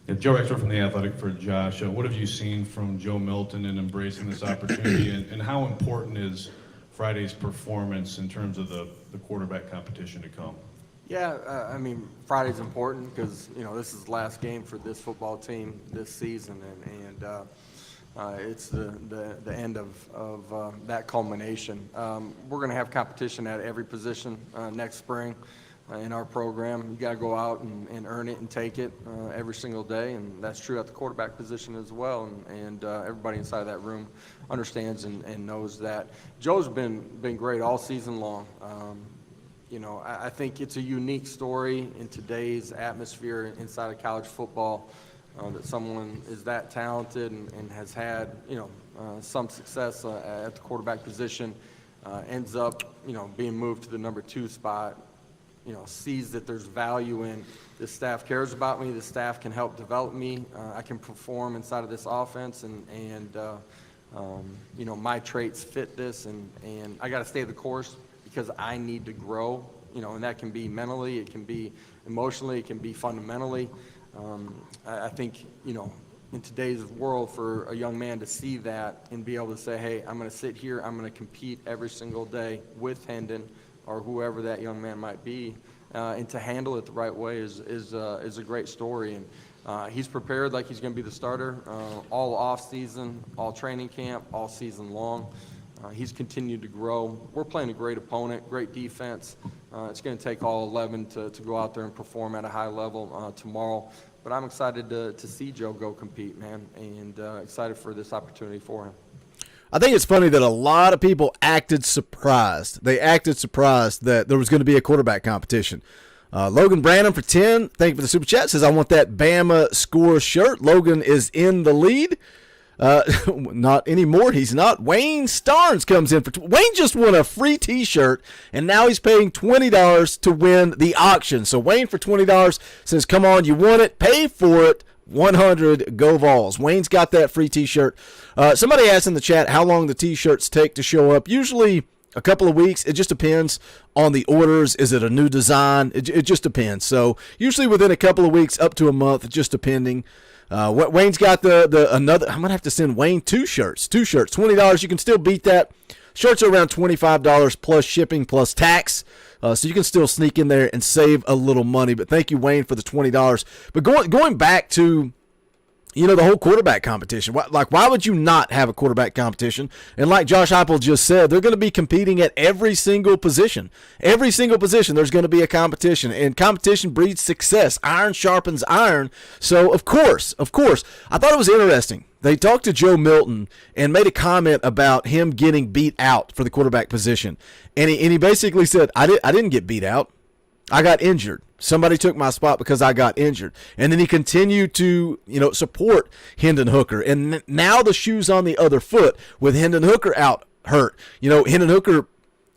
Yeah, Joe Extra from The Athletic for Josh. What have you seen from Joe Milton in embracing this opportunity, and how important is Friday's performance in terms of the quarterback competition to come? Yeah, I mean, Friday's important because, this is the last game for this football team this season, and it's the end of that culmination. We're going to have competition at every position next spring in our program. You got to go out and earn it and take it every single day, and that's true at the quarterback position as well. And everybody inside of that room understands and knows that. Joe's been great all season long. I think it's a unique story in today's atmosphere inside of college football that someone is that talented and has had, some success at the quarterback position, ends up, being moved to the number 2 spot, sees that there's value in this staff cares about me, the staff can help develop me, I can perform inside of this offense, and my traits fit this, and I got to stay the course because I need to grow, and that can be mentally, it can be emotionally, it can be fundamentally. I think, in today's world, for a young man to see that and be able to say, hey, I'm going to sit here, I'm going to compete every single day with Hendon or whoever that young man might be, and to handle it the right way is a great story. And he's prepared like he's going to be the starter all off season, all training camp, all season long. He's continued to grow. We're playing a great opponent, great defense. It's going to take all 11 to go out there and perform at a high level tomorrow. But I'm excited to see Joe go compete, man, and excited for this opportunity for him. I think it's funny that a lot of people acted surprised. They acted surprised that there was going to be a quarterback competition. Logan Branham for 10. Thank you for the super chat. Says, I want that Bama score shirt. Logan is in the lead. Not anymore. He's not. Wayne Starnes comes in for Wayne just won a free t-shirt, and now he's paying $20 to win the auction. So Wayne for $20 says, come on, you won it. Pay for it. 100 Go Vols. Wayne's got that free t-shirt. Somebody asked in the chat how long the t-shirts take to show up. Usually a couple of weeks. It just depends on the orders. Is it a new design? It just depends. So usually within a couple of weeks up to a month, just depending. Wayne's got the another. I'm gonna have to send Wayne two shirts. $20. You can still beat that. Shirts are around $25 plus shipping plus tax. So you can still sneak in there and save a little money. But thank you, Wayne, for the $20. But going back to, the whole quarterback competition. Why would you not have a quarterback competition? And like Josh Heupel just said, they're going to be competing at every single position. Every single position, there's going to be a competition. And competition breeds success. Iron sharpens iron. So, of course, I thought it was interesting. They talked to Joe Milton and made a comment about him getting beat out for the quarterback position. And he basically said, I didn't get beat out. I got injured. Somebody took my spot because I got injured. And then he continued to, support Hendon Hooker. And now the shoe's on the other foot with Hendon Hooker out hurt. Hendon Hooker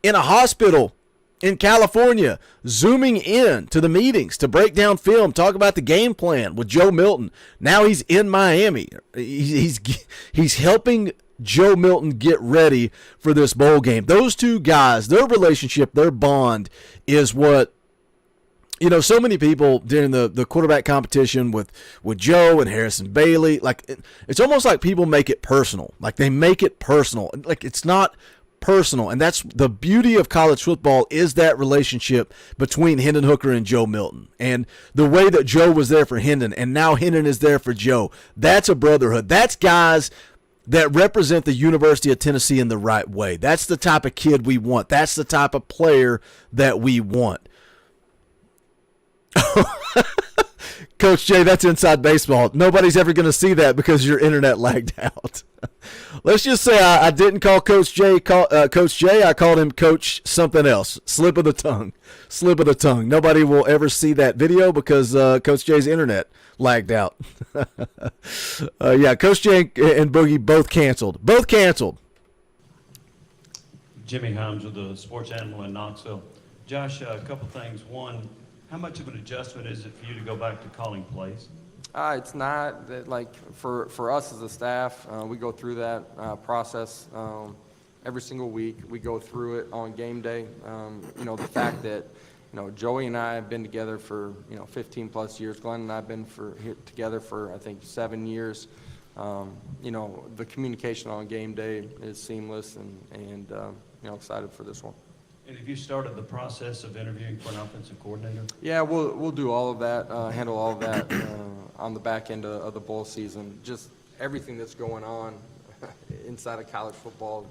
in a hospital in California, zooming in to the meetings to break down film, talk about the game plan with Joe Milton. Now he's in Miami. He's helping Joe Milton get ready for this bowl game. Those two guys, their relationship, their bond is what, so many people during the quarterback competition with Joe and Harrison Bailey, it's almost like people make it personal. Like they make it personal. Like it's not personal. And that's the beauty of college football, is that relationship between Hendon Hooker and Joe Milton. And the way that Joe was there for Hendon and now Hendon is there for Joe. That's a brotherhood. That's guys that represent the University of Tennessee in the right way. That's the type of kid we want. That's the type of player that we want. Coach Jay, that's inside baseball. Nobody's ever going to see that because your internet lagged out. Let's just say I didn't call Coach Jay Coach Jay. I called him Coach something else. Slip of the tongue. Nobody will ever see that video because Coach Jay's internet lagged out. Coach Jay and Boogie both canceled. Jimmy Himes with the Sports Animal in Knoxville. Josh, a couple things. One, how much of an adjustment is it for you to go back to calling plays? It's not that, for us as a staff, we go through that process every single week. We go through it on game day. The fact that Joey and I have been together for 15 plus years. Glenn and I have been together for I think 7 years. The communication on game day is seamless, and excited for this one. And have you started the process of interviewing for an offensive coordinator? Yeah, we'll do all of that, handle all of that on the back end of the bowl season. Just everything that's going on inside of college football,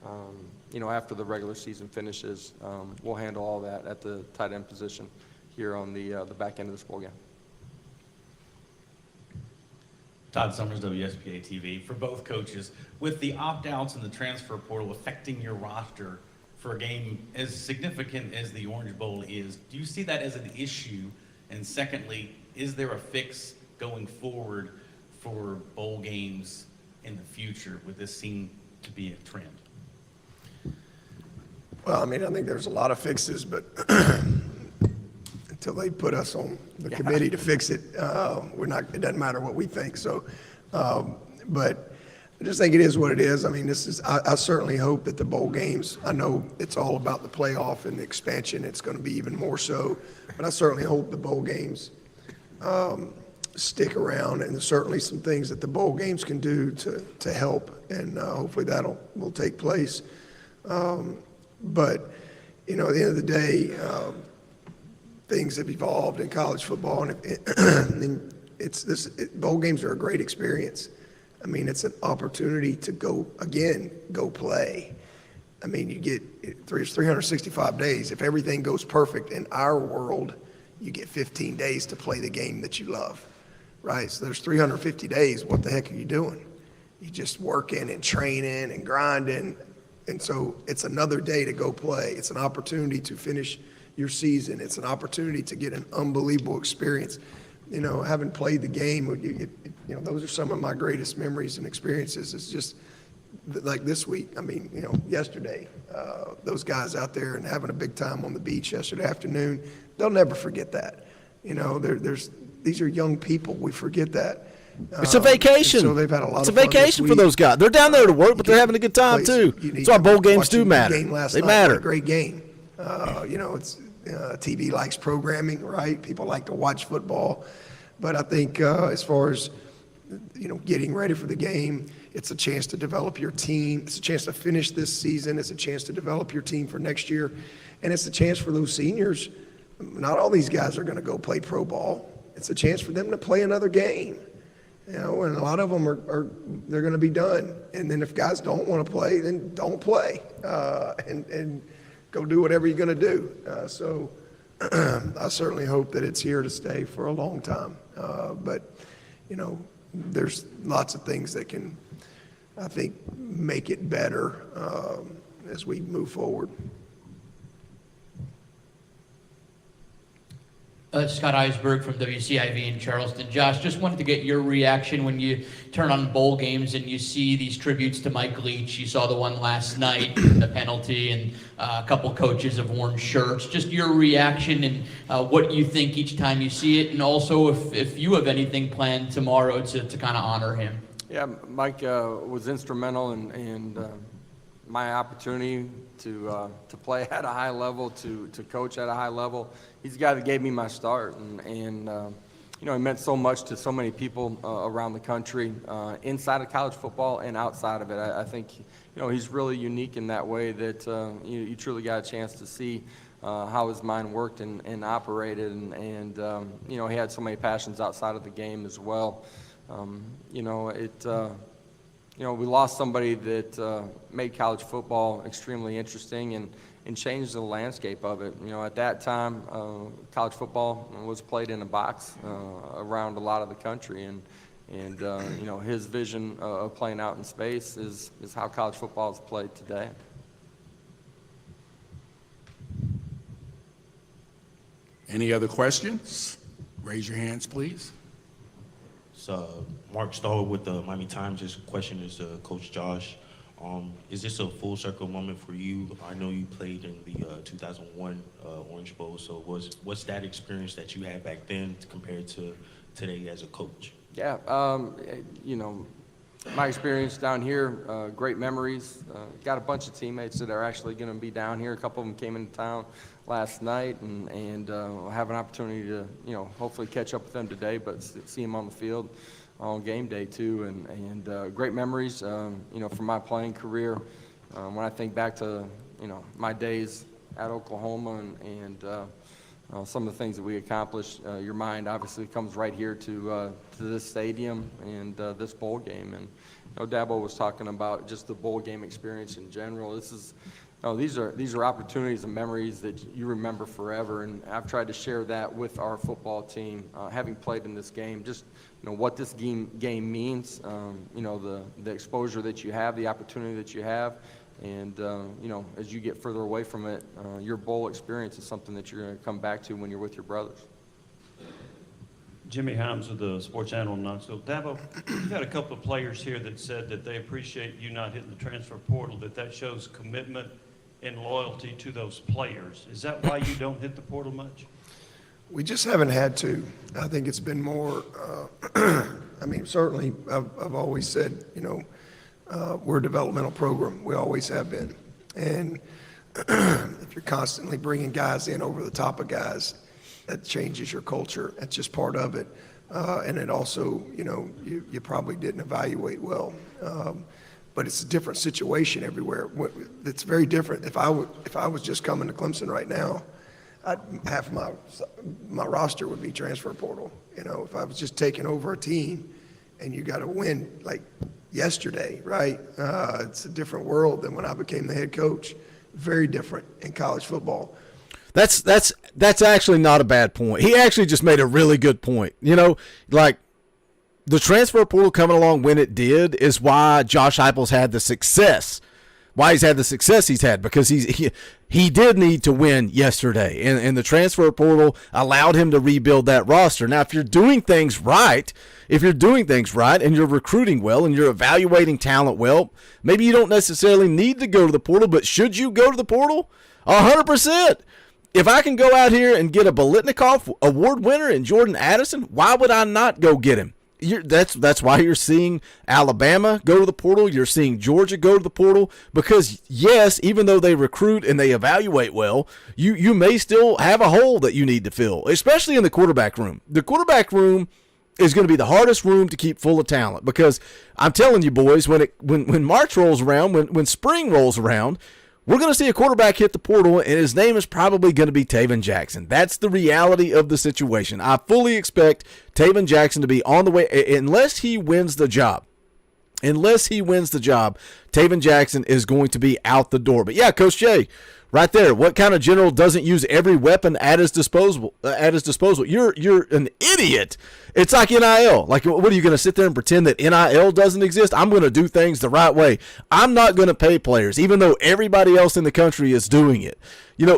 after the regular season finishes, we'll handle all that at the tight end position here on the back end of this bowl game. Todd Summers, WSPA TV. For both coaches, with the opt-outs and the transfer portal affecting your roster for a game as significant as the Orange Bowl is, do you see that as an issue? And secondly, is there a fix going forward for bowl games in the future? Would this seem to be a trend? Well, I think there's a lot of fixes, but until they put us on the committee to fix it, it doesn't matter what we think. So, but I just think it is what it is. I certainly hope that the bowl games, I know it's all about the playoff and the expansion. It's going to be even more so. But I certainly hope the bowl games stick around, and there's certainly some things that the bowl games can do to help, and hopefully will take place. But, at the end of the day, things have evolved in college football, and bowl games are a great experience. It's an opportunity to go play. You get 365 days. If everything goes perfect in our world, you get 15 days to play the game that you love, right? So there's 350 days. What the heck are you doing? You just working and training and grinding. And so it's another day to go play. It's an opportunity to finish your season. It's an opportunity to get an unbelievable experience. You know, having played the game, you know, those are some of my greatest memories and experiences. It's just like this week. I mean, you know, yesterday, those guys out there and having a big time on the beach yesterday afternoon, they'll never forget that. You know, these are young people. We forget that. It's a vacation. So they've had a lot it's of a fun this vacation for week. those guys. They're down there to work, but they're having a good time too. That's why bowl games do matter. They matter. A great game. You know, it's TV likes programming, right? People like to watch football, but I think as far as you know, getting ready for the game, it's a chance to develop your team. It's a chance to finish this season. It's a chance to develop your team for next year, and it's a chance for those seniors. Not all these guys are going to go play pro ball. It's a chance for them to play another game. You know, and a lot of them they're going to be done. And then if guys don't want to play, then don't play, and go do whatever you're going to do. So I certainly hope that it's here to stay for a long time. But you know, there's lots of things that can, I think, make it better as we move forward. Scott Eisberg from WCIV in Charleston. Josh, just wanted to get your reaction when you turn on bowl games and you see these tributes to Mike Leach. You saw the one last night, the penalty, and a couple coaches have worn shirts. Just your reaction and what you think each time you see it, and also if you have anything planned tomorrow to kind of honor him. Yeah, Mike was instrumental in my opportunity to play at a high level, to coach at a high level. He's the guy that gave me my start, and you know, he meant so much to so many people around the country, inside of college football and outside of it. I think, you know, he's really unique in that way that you truly got a chance to see how his mind worked and operated, and you know, he had so many passions outside of the game as well. You know, you know, we lost somebody that made college football extremely interesting and changed the landscape of it. You know, at that time, college football was played in a box around a lot of the country, and you know, his vision of playing out in space is how college football is played today. Any other questions? Raise your hands, please. So, Mark Stahl with the Miami Times. This question is Coach Josh. Is this a full circle moment for you? I know you played in the 2001 Orange Bowl, so what's that experience that you had back then compared to today as a coach? Yeah, you know, my experience down here, great memories. Got a bunch of teammates that are actually going to be down here. A couple of them came into town last night, and we'll have an opportunity to, you know, hopefully catch up with them today, but see them on the field on game day too, and great memories, you know, from my playing career. When I think back to, you know, my days at Oklahoma and some of the things that we accomplished, your mind obviously comes right here to this stadium and this bowl game. And you know, Dabo was talking about just the bowl game experience in general. This is, you know, these are opportunities and memories that you remember forever, and I've tried to share that with our football team, having played in this game. Just, you know, what this game means, you know, the exposure that you have, the opportunity that you have, and you know, as you get further away from it, your bowl experience is something that you're going to come back to when you're with your brothers. Jimmy Himes with the Sports Animal in Knoxville. Dabo, you've had a couple of players here that said that they appreciate you not hitting the transfer portal, that shows commitment and loyalty to those players. Is that why you don't hit the portal much? We just haven't had to. I think it's been more, I mean, certainly I've always said, you know, we're a developmental program. We always have been. And if you're constantly bringing guys in over the top of guys, that changes your culture. That's just part of it. And it also, you know, you probably didn't evaluate well. But it's a different situation everywhere. It's very different. If I was just coming to Clemson right now, half my roster would be transfer portal. You know, if I was just taking over a team and you got to win like yesterday, right? It's a different world than when I became the head coach. Very different in college football. That's actually not a bad point. He actually just made a really good point. You know, like the transfer portal coming along when it did is why Josh Heupel's had the success why he's had the success he's had, because he did need to win yesterday, and the transfer portal allowed him to rebuild that roster. Now, if you're doing things right, and you're recruiting well and you're evaluating talent well, maybe you don't necessarily need to go to the portal, but should you go to the portal? 100%. If I can go out here and get a Biletnikoff award winner in Jordan Addison, why would I not go get him? That's why you're seeing Alabama go to the portal. You're seeing Georgia go to the portal, because, yes, even though they recruit and they evaluate well, you may still have a hole that you need to fill, especially in the quarterback room. The quarterback room is going to be the hardest room to keep full of talent, because I'm telling you, boys, when March rolls around, when spring rolls around, we're going to see a quarterback hit the portal, and his name is probably going to be Taven Jackson. That's the reality of the situation. I fully expect Taven Jackson to be on the way, unless he wins the job. Taven Jackson is going to be out the door. But yeah, Coach Jay, right there. What kind of general doesn't use every weapon at his disposal? You're an idiot. It's like NIL. Like, what are you going to sit there and pretend that NIL doesn't exist? I'm going to do things the right way. I'm not going to pay players, even though everybody else in the country is doing it.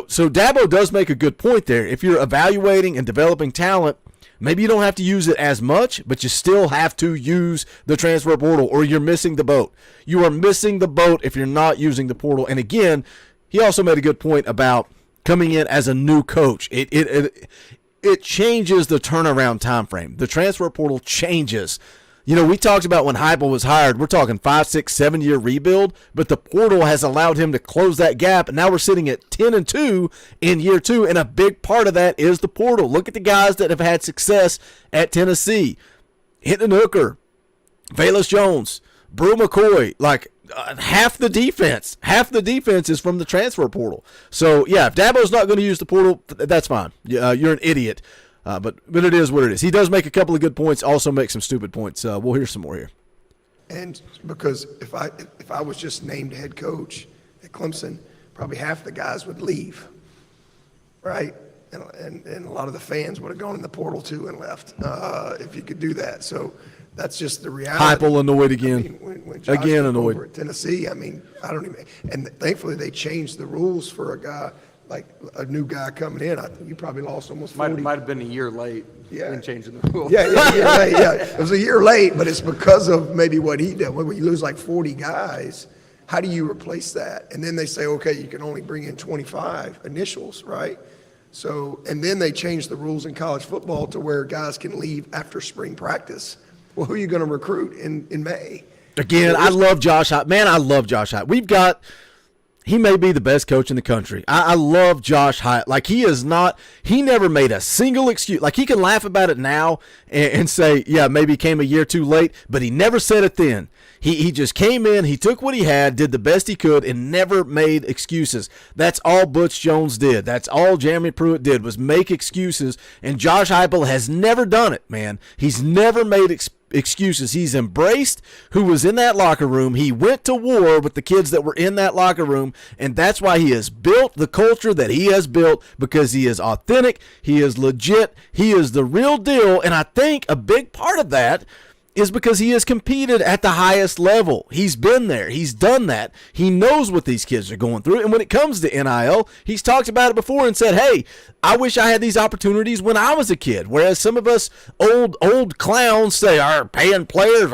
So Dabo does make a good point there. If you're evaluating and developing talent, maybe you don't have to use it as much, but you still have to use the transfer portal, or you're missing the boat. You are missing the boat if you're not using the portal. And again, he also made a good point about coming in as a new coach. It changes the turnaround time frame. The transfer portal changes. We talked about when Heupel was hired, we're talking 5, 6, 7-year rebuild, but the portal has allowed him to close that gap, and now we're sitting at 10-2 in year 2, and a big part of that is the portal. Look at the guys that have had success at Tennessee. Hinton Hooker, Velus Jones, Brew McCoy, half the defense is from the transfer portal. So yeah, if Dabo's not going to use the portal, that's fine. You're an idiot. But it is what it is. He does make a couple of good points, also makes some stupid points. We'll hear some more here. And because if I was just named head coach at Clemson, probably half the guys would leave, right? And a lot of the fans would have gone in the portal too and left if you could do that. So that's just the reality. Heupel annoyed again. When Josh again took annoyed. over at Tennessee, I don't even. And thankfully they changed the rules for a guy like a new guy coming in. I think you probably lost almost 40. Might have been a year late in changing the rules. Yeah, a year late. Yeah, it was a year late, but it's because of maybe what he did. When you lose like 40 guys, how do you replace that? And then they say, okay, you can only bring in 25 initials, right? So, and then they changed the rules in college football to where guys can leave after spring practice. Well, who are you going to recruit in May? Again, I love Josh Heupel. Man, I love Josh Heupel. He may be the best coach in the country. I love Josh Heupel. He never made a single excuse. Like, he can laugh about it now and say, yeah, maybe he came a year too late, but he never said it then. He just came in, he took what he had, did the best he could, and never made excuses. That's all Butch Jones did. That's all Jeremy Pruitt did, was make excuses, and Josh Heupel has never done it, man. He's never made excuses. He's embraced who was in that locker room. He went to war with the kids that were in that locker room, and that's why he has built the culture that he has built, because he is authentic, he is legit, he is the real deal, and I think a big part of that is because he has competed at the highest level. He's been there. He's done that. He knows what these kids are going through. And when it comes to NIL, he's talked about it before and said, hey, I wish I had these opportunities when I was a kid. Whereas some of us old clowns say, are paying players.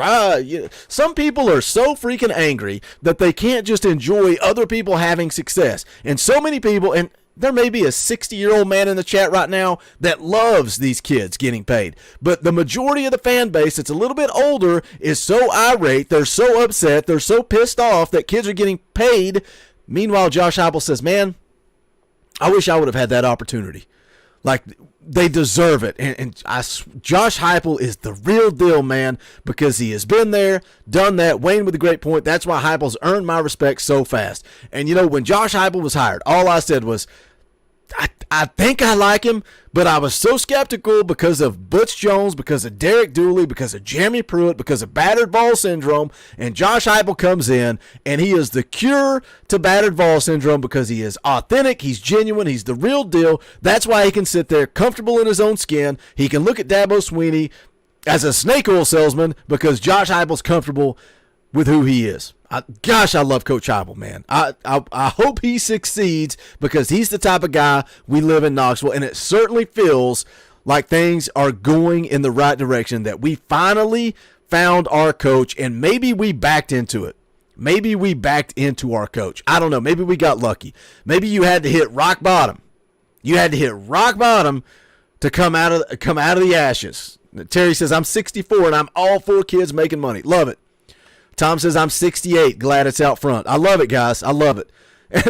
Some people are so freaking angry that they can't just enjoy other people having success. And so many people, and there may be a 60-year-old man in the chat right now that loves these kids getting paid. But the majority of the fan base that's a little bit older is so irate, they're so upset, they're so pissed off that kids are getting paid. Meanwhile, Josh Heupel says, man, I wish I would have had that opportunity. Like, they deserve it. And Josh Heupel is the real deal, man, because he has been there, done that. Wayne with a great point. That's why Heupel's earned my respect so fast. And, when Josh Heupel was hired, all I said was, I think I like him, but I was so skeptical because of Butch Jones, because of Derek Dooley, because of Jeremy Pruitt, because of battered ball syndrome, and Josh Heupel comes in, and he is the cure to battered ball syndrome because he is authentic, he's genuine, he's the real deal. That's why he can sit there comfortable in his own skin. He can look at Dabo Swinney as a snake oil salesman because Josh Heupel's comfortable with who he is. Gosh, I love Coach Heupel, man. I hope he succeeds because he's the type of guy we live in Knoxville, and it certainly feels like things are going in the right direction, that we finally found our coach, and maybe we backed into it. Maybe we backed into our coach. I don't know. Maybe we got lucky. Maybe you had to hit rock bottom. You had to hit rock bottom to come out of the ashes. Terry says, I'm 64 and I'm all for kids making money. Love it. Tom says, I'm 68. Glad it's out front. I love it, guys. I love it.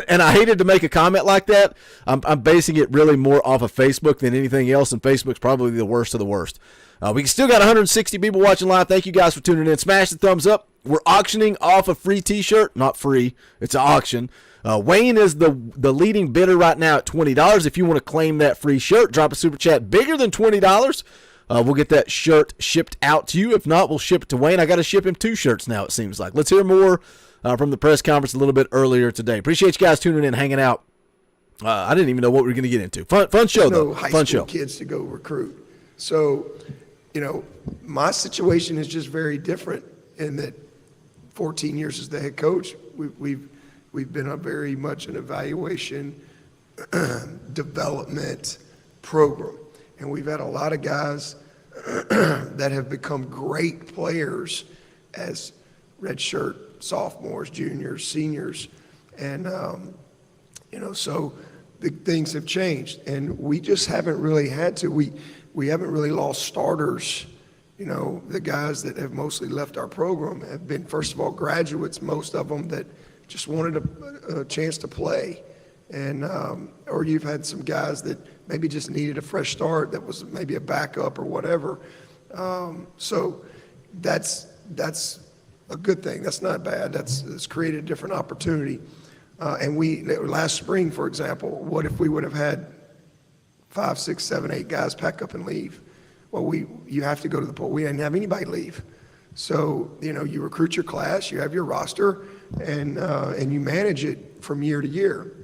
And I hated to make a comment like that. I'm basing it really more off of Facebook than anything else, and Facebook's probably the worst of the worst. We still got 160 people watching live. Thank you guys for tuning in. Smash the thumbs up. We're auctioning off a free T-shirt. Not free. It's an auction. Wayne is the leading bidder right now at $20. If you want to claim that free shirt, drop a super chat bigger than $20. We'll get that shirt shipped out to you. If not, we'll ship it to Wayne. I got to ship him 2 shirts now, it seems like. Let's hear more from the press conference a little bit earlier today. Appreciate you guys tuning in, hanging out. I didn't even know what we were going to get into. Fun show, though. High Fun school show. kids to go recruit. So, my situation is just very different in that 14 years as the head coach, we've been a very much an evaluation development program. And we've had a lot of guys that have become great players as redshirt sophomores, juniors, seniors. And, so the things have changed. And we just haven't really had to. We haven't really lost starters. The guys that have mostly left our program have been, first of all, graduates, most of them that just wanted a chance to play. And or you've had some guys that maybe just needed a fresh start that was maybe a backup or whatever. So that's a good thing. That's not bad. It's created a different opportunity. And last spring, for example, what if we would have had 5, 6, 7, 8 guys pack up and leave? Well, you have to go to the poll. We didn't have anybody leave. So, you recruit your class, you have your roster, and you manage it from year to year.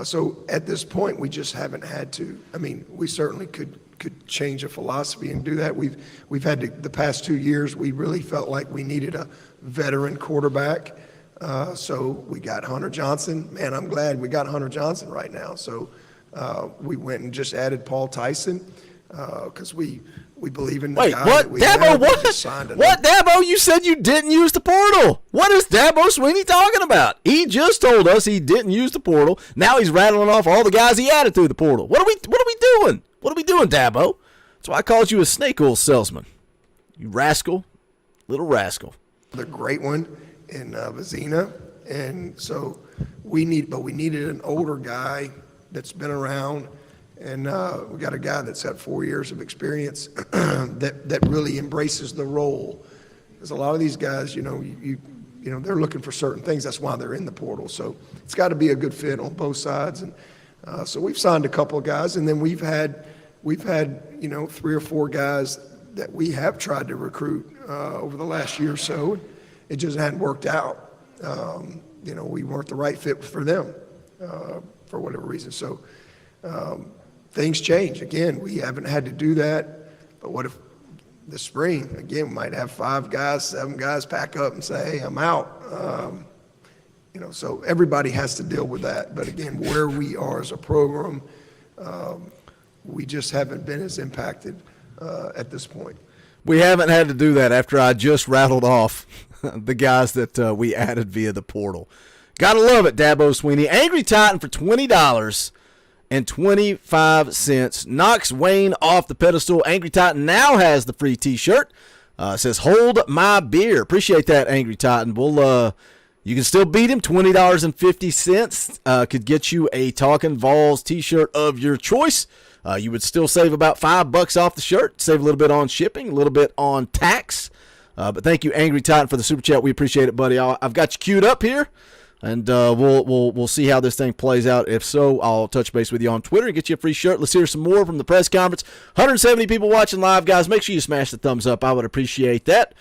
So at this point, we just haven't had to. I mean, we certainly could change a philosophy and do that. We've had the past 2 years, we really felt like we needed a veteran quarterback. So we got Hunter Johnson. Man, I'm glad we got Hunter Johnson right now. So we went and just added Paul Tyson because we believe in the Wait, guy. what? Dabo, what, Dabo? You said you didn't use the portal. What is Dabo Sweeney talking about? He just told us he didn't use the portal. Now he's rattling off all the guys he added through the portal. What are we doing? What are we doing, Dabo? That's why I called you a snake oil salesman. You rascal. Little rascal. The great one in Vizina. And so we needed an older guy that's been around. And we got a guy that's got 4 years of experience that really embraces the role. Because a lot of these guys, they're looking for certain things. That's why they're in the portal. So it's got to be a good fit on both sides. And so we've signed a couple of guys, and then we've had 3 or 4 guys that we have tried to recruit over the last year or so. It just hadn't worked out. We weren't the right fit for them for whatever reason. So. Things change. Again, we haven't had to do that. But what if this spring, again, we might have 5 guys, 7 guys pack up and say, hey, I'm out. So everybody has to deal with that. But again, where we are as a program, we just haven't been as impacted at this point. We haven't had to do that after I just rattled off the guys that we added via the portal. Gotta love it, Dabo Sweeney. Angry Titan for $20. And 25 cents. Knocks Wayne off the pedestal. Angry Titan now has the free T-shirt. Says, hold my beer. Appreciate that, Angry Titan. You can still beat him. $20.50 could get you a Talkin VAWLS T-shirt of your choice. You would still save about $5 off the shirt. Save a little bit on shipping, a little bit on tax. But thank you, Angry Titan, for the super chat. We appreciate it, buddy. I've got you queued up here. And we'll see how this thing plays out. If so, I'll touch base with you on Twitter and get you a free shirt. Let's hear some more from the press conference. 170 people watching live, guys. Make sure you smash the thumbs up. I would appreciate that.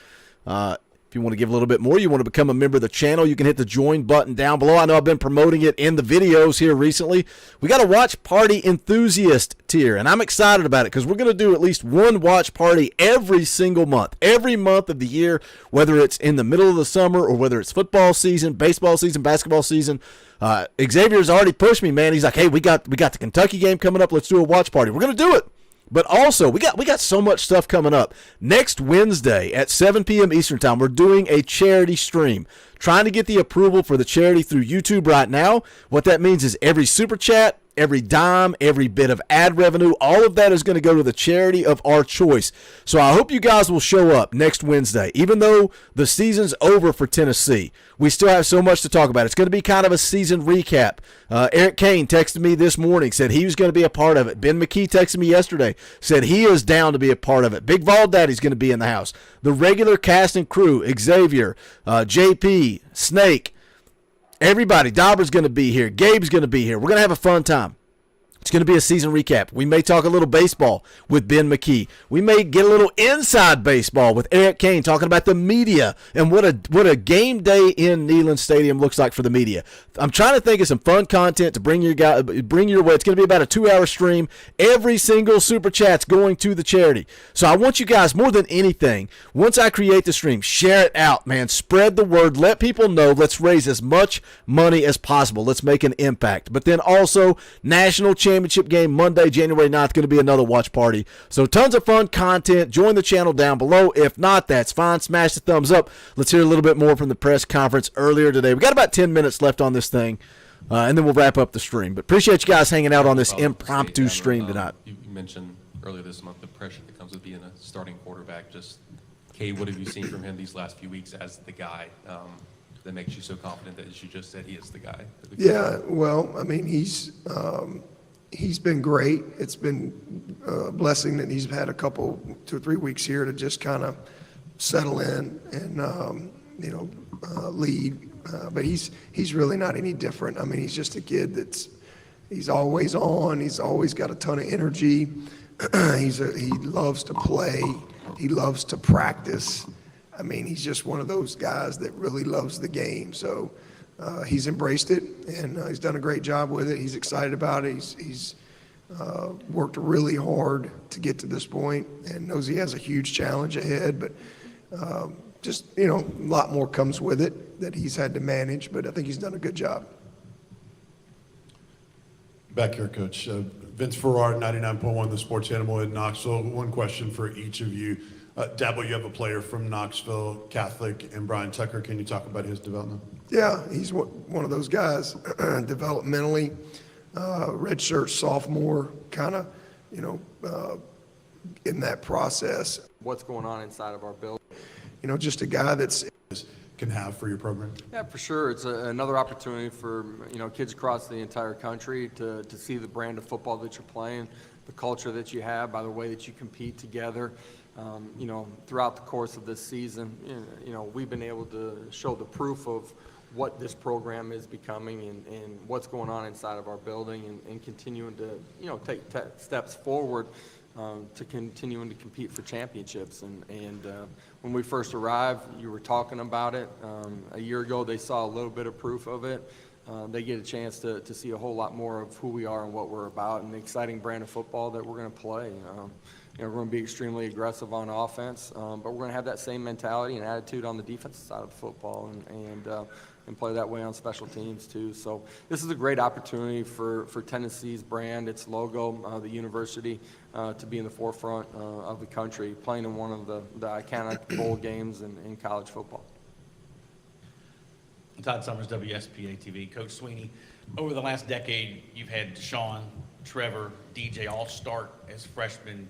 If you want to give a little bit more, you want to become a member of the channel, you can hit the join button down below. I know I've been promoting it in the videos here recently. We got a watch party enthusiast tier, and I'm excited about it because we're going to do at least one watch party every single month, every month of the year, whether it's in the middle of the summer or whether it's football season, baseball season, basketball season. Xavier's already pushed me, man. He's like, hey, we got the Kentucky game coming up. Let's do a watch party. We're going to do it. But also, we got so much stuff coming up. Next Wednesday at 7 p.m. Eastern Time, we're doing a charity stream. Trying to get the approval for the charity through YouTube right now. What that means is every super chat, every dime, every bit of ad revenue, all of that is going to go to the charity of our choice. So I hope you guys will show up next Wednesday. Even though the season's over for Tennessee, we still have so much to talk about. It's going to be kind of a season recap. Eric Kane texted me this morning, said he was going to be a part of it. Ben McKee texted me yesterday, said he is down to be a part of it. Big Vol Daddy's going to be in the house. The regular cast and crew, Xavier, JP, Snake, everybody. Dauber's going to be here. Gabe's going to be here. We're going to have a fun time. It's going to be a season recap. We may talk a little baseball with Ben McKee. We may get a little inside baseball with Eric Kane talking about the media and what a game day in Neyland Stadium looks like for the media. I'm trying to think of some fun content to bring your way. It's going to be about a 2-hour stream. Every single super chat's going to the charity. So I want you guys, more than anything, once I create the stream, share it out, man. Spread the word. Let people know. Let's raise as much money as possible. Let's make an impact. But then also, national championship game Monday, January 9th, going to be another watch party. So tons of fun content. Join the channel down below. If not, that's fine. Smash the thumbs up. Let's hear a little bit more from the press conference earlier today. We got about 10 minutes left on this thing, and then we'll wrap up the stream. But appreciate you guys hanging out on this impromptu stream tonight. You mentioned earlier this month the pressure that comes with being a starting quarterback. Just, Cade, what have you seen from him these last few weeks as the guy that makes you so confident that, as you just said, he is the guy? Yeah, well, I mean, he's been great. It's been a blessing that he's had 2 or 3 weeks here to just kind of settle in and, lead. But he's really not any different. I mean, he's just a kid he's always on. He's always got a ton of energy. He loves to play. He loves to practice. I mean, he's just one of those guys that really loves the game. So he's embraced it, and he's done a great job with it. He's excited about it. He's worked really hard to get to this point and knows he has a huge challenge ahead. But a lot more comes with it that he's had to manage. But I think he's done a good job. Back here, Coach. Vince Ferrard, 99.1 The Sports Animal in Knoxville. One question for each of you. Dabo, you have a player from Knoxville, Catholic, and Brian Tucker. Can you talk about his development? Yeah, he's one of those guys, developmentally, redshirt sophomore, kind of, in that process. What's going on inside of our building? Just a guy can have for your program? Yeah, for sure. It's another opportunity for kids across the entire country to see the brand of football that you're playing, the culture that you have, by the way that you compete together. Throughout the course of this season, we've been able to show the proof of what this program is becoming and what's going on inside of our building and continuing to, take steps forward to continuing to compete for championships. And when we first arrived, you were talking about it. A year ago, they saw a little bit of proof of it. They get a chance to see a whole lot more of who we are and what we're about and the exciting brand of football that we're going to play. We're going to be extremely aggressive on offense, but we're going to have that same mentality and attitude on the defensive side of football and play that way on special teams too. So this is a great opportunity for Tennessee's brand, its logo, the university, to be in the forefront of the country, playing in one of the iconic bowl games in college football. Todd Summers, WSPA TV. Coach Sweeney, over the last decade, you've had Deshaun, Trevor, DJ all start as freshmen,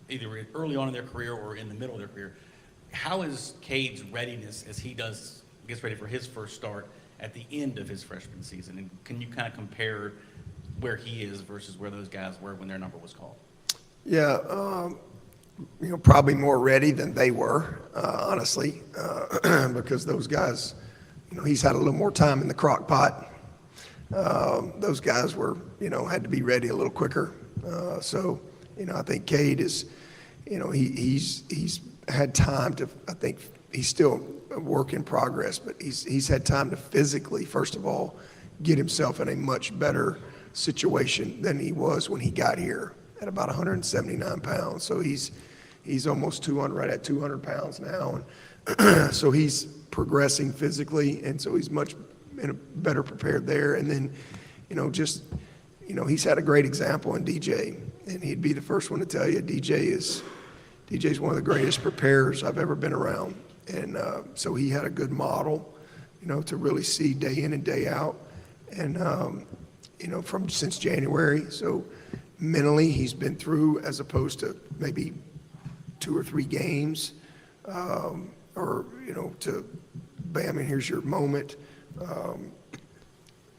either early on in their career or in the middle of their career. How is Cade's readiness as he gets ready for his first start at the end of his freshman season? And can you kind of compare where he is versus where those guys were when their number was called? Yeah, probably more ready than they were, honestly, because those guys, he's had a little more time in the crock pot. Those guys were, had to be ready a little quicker. So I think Cade is, he's had time to, I think he's still a work in progress, but he's had time to physically, first of all, get himself in a much better situation than he was when he got here at about 179 pounds. So he's almost 200, right at 200 pounds now. And so he's progressing physically, and so he's much better prepared there. And then, he's had a great example in DJ, and he'd be the first one to tell you DJ's one of the greatest preparers I've ever been around. And so he had a good model, to really see day in and day out. And, since January. So mentally he's been through, as opposed to maybe 2 or 3 games, to bam, and here's your moment.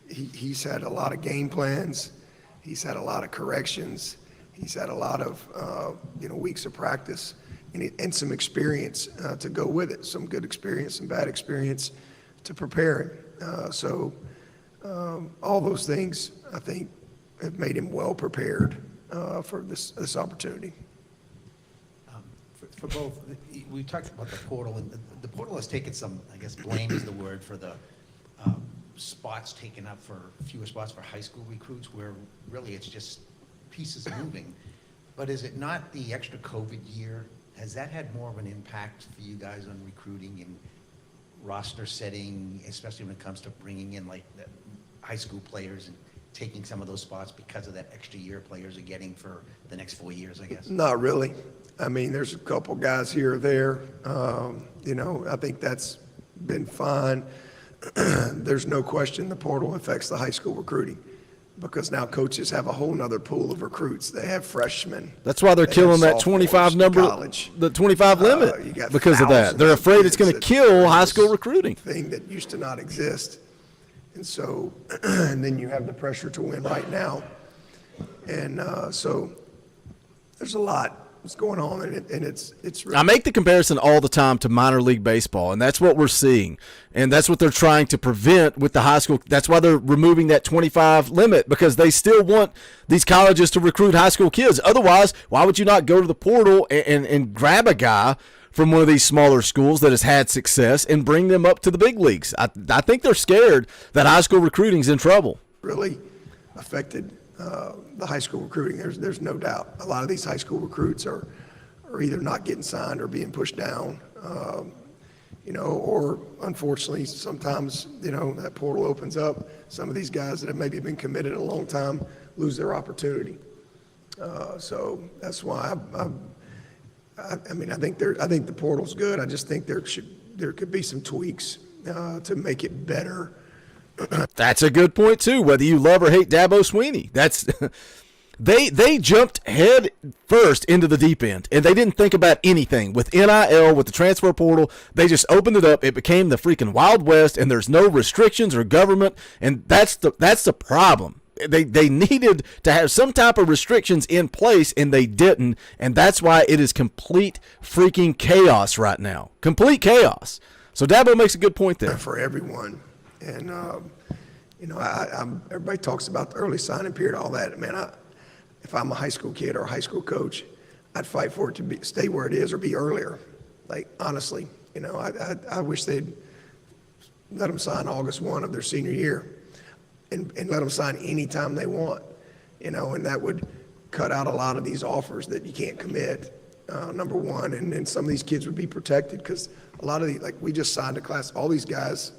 He's had a lot of game plans. He's had a lot of corrections. He's had a lot of, weeks of practice and some experience to go with it, some good experience, some bad experience to prepare him. All those things, I think, have made him well prepared for this opportunity. For both, we talked about the portal, and the portal has taken some, I guess, blame is the word, for the spots taken up, for fewer spots for high school recruits, where really it's just pieces moving. But is it not the extra COVID year? Has that had more of an impact for you guys on recruiting and roster setting, especially when it comes to bringing in like the high school players and taking some of those spots because of that extra year players are getting for the next 4 years, I guess? Not really. I mean, there's a couple guys here or there. I think that's been fine. There's no question the portal affects the high school recruiting, because now coaches have a whole nother pool of recruits. They have freshmen. That's why they're killing that 25 number, the 25 limit, because of that. They're afraid it's going to kill high school recruiting. Thing that used to not exist. And so, and then you have the pressure to win right now. And so there's a lot that's going on, and it's really. I make the comparison all the time to minor league baseball, and that's what we're seeing. And that's what they're trying to prevent with the high school. That's why they're removing that 25 limit, because they still want these colleges to recruit high school kids. Otherwise, why would you not go to the portal and grab a guy from one of these smaller schools that has had success and bring them up to the big leagues? I think they're scared that high school recruiting's in trouble. Really affected the high school recruiting. There's no doubt. A lot of these high school recruits are either not getting signed or being pushed down, or unfortunately sometimes, that portal opens up. Some of these guys that have maybe been committed a long time lose their opportunity. So that's why I think the portal's good. I just think there could be some tweaks to make it better. That's a good point too. Whether you love or hate Dabo Swinney, that's they jumped head first into the deep end, and they didn't think about anything with NIL, with the transfer portal. They just opened it up. It became the freaking Wild West, and there's no restrictions or government, and that's the problem. They needed to have some type of restrictions in place, and they didn't, and that's why it is complete freaking chaos right now. Complete chaos. So Dabo makes a good point there. For everyone. And, everybody talks about the early signing period, all that. Man, if I'm a high school kid or a high school coach, I'd fight for it to stay where it is or be earlier. Like, honestly, I wish they'd let them sign August 1 of their senior year and let them sign any time they want, and that would cut out a lot of these offers that you can't commit, number one. And then some of these kids would be protected, because a lot of we just signed a class, all these guys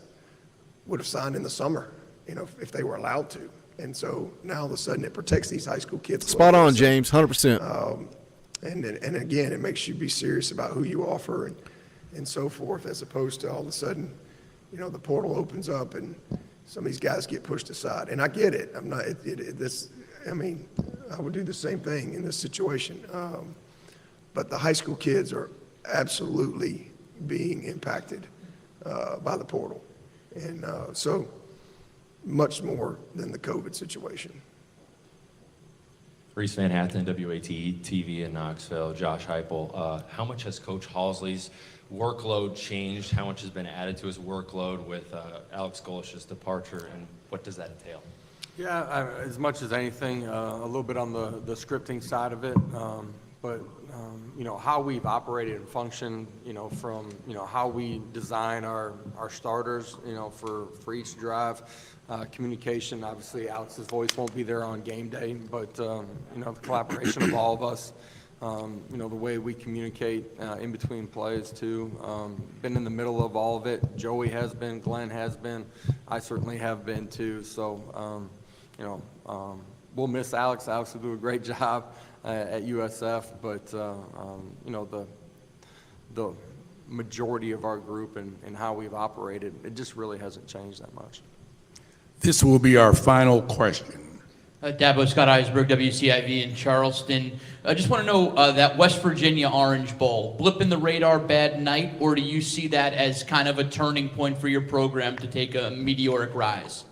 would have signed in the summer, if they were allowed to. And so now all of a sudden it protects these high school kids. Spot on, James, 100%. And again, it makes you be serious about who you offer and so forth, as opposed to all of a sudden, the portal opens up and some of these guys get pushed aside. And I get it. I'm not, I would do the same thing in this situation. But the high school kids are absolutely being impacted by the portal. And so much more than the COVID situation. Reese Van Hatten, WATE TV in Knoxville. Josh Heupel. How much has Coach Halsley's workload changed? How much has been added to his workload with Alex Golish's departure, and what does that entail? Yeah, as much as anything, a little bit on the scripting side of it. but how we've operated and functioned, from how we design our starters, for each drive, communication. Obviously, Alex's voice won't be there on game day, but the collaboration of all of us. The way we communicate in between plays too. Been in the middle of all of it. Joey has been, Glenn has been, I certainly have been too. So, we'll miss Alex. Alex will do a great job at USF, but the majority of our group and how we've operated, it just really hasn't changed that much. This will be our final question. Dabo, Scott Eisberg, WCIV in Charleston. I just want to know that West Virginia Orange Bowl, blip in the radar, bad night, or do you see that as kind of a turning point for your program to take a meteoric rise?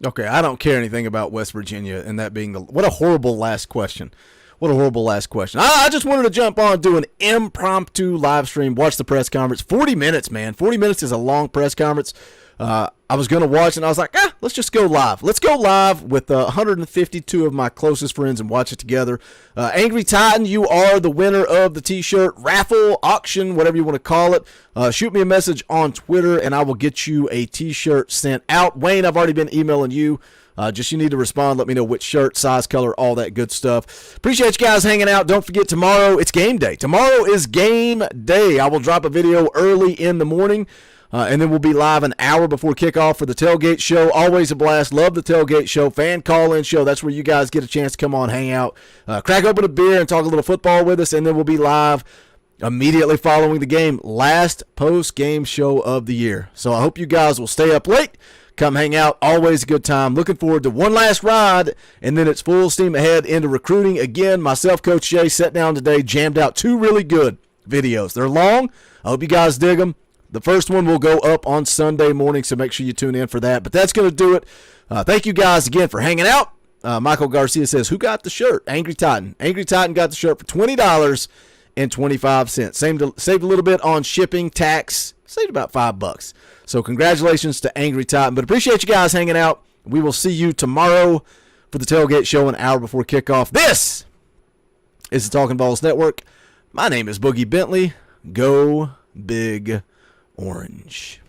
Okay, I don't care anything about West Virginia, and that being what a horrible last question. What a horrible last question. I just wanted to jump on, do an impromptu live stream, watch the press conference. 40 minutes, man. 40 minutes is a long press conference. I was going to watch, and I was like, let's just go live. Let's go live with 152 of my closest friends and watch it together. Angry Titan, you are the winner of the T-shirt raffle, auction, whatever you want to call it. Shoot me a message on Twitter, and I will get you a T-shirt sent out. Wayne, I've already been emailing you. Just you need to respond. Let me know which shirt, size, color, all that good stuff. Appreciate you guys hanging out. Don't forget, tomorrow it's game day. Tomorrow is game day. I will drop a video early in the morning. And then we'll be live an hour before kickoff for the tailgate show. Always a blast. Love the tailgate show. Fan call-in show. That's where you guys get a chance to come on, hang out, crack open a beer, and talk a little football with us. And then we'll be live immediately following the game. Last post-game show of the year. So I hope you guys will stay up late. Come hang out. Always a good time. Looking forward to one last ride, and then it's full steam ahead into recruiting. Again, myself, Coach Jay, sat down today, jammed out 2 really good videos. They're long. I hope you guys dig them. The first one will go up on Sunday morning, so make sure you tune in for that. But that's going to do it. Thank you guys again for hanging out. Michael Garcia says, who got the shirt? Angry Titan. Angry Titan got the shirt for $20.25. Saved a little bit on shipping, tax. Saved about $5. So congratulations to Angry Titan. But appreciate you guys hanging out. We will see you tomorrow for the tailgate show an hour before kickoff. This is the Talkin VAWLS Network. My name is Boogie Bentley. Go Big Orange.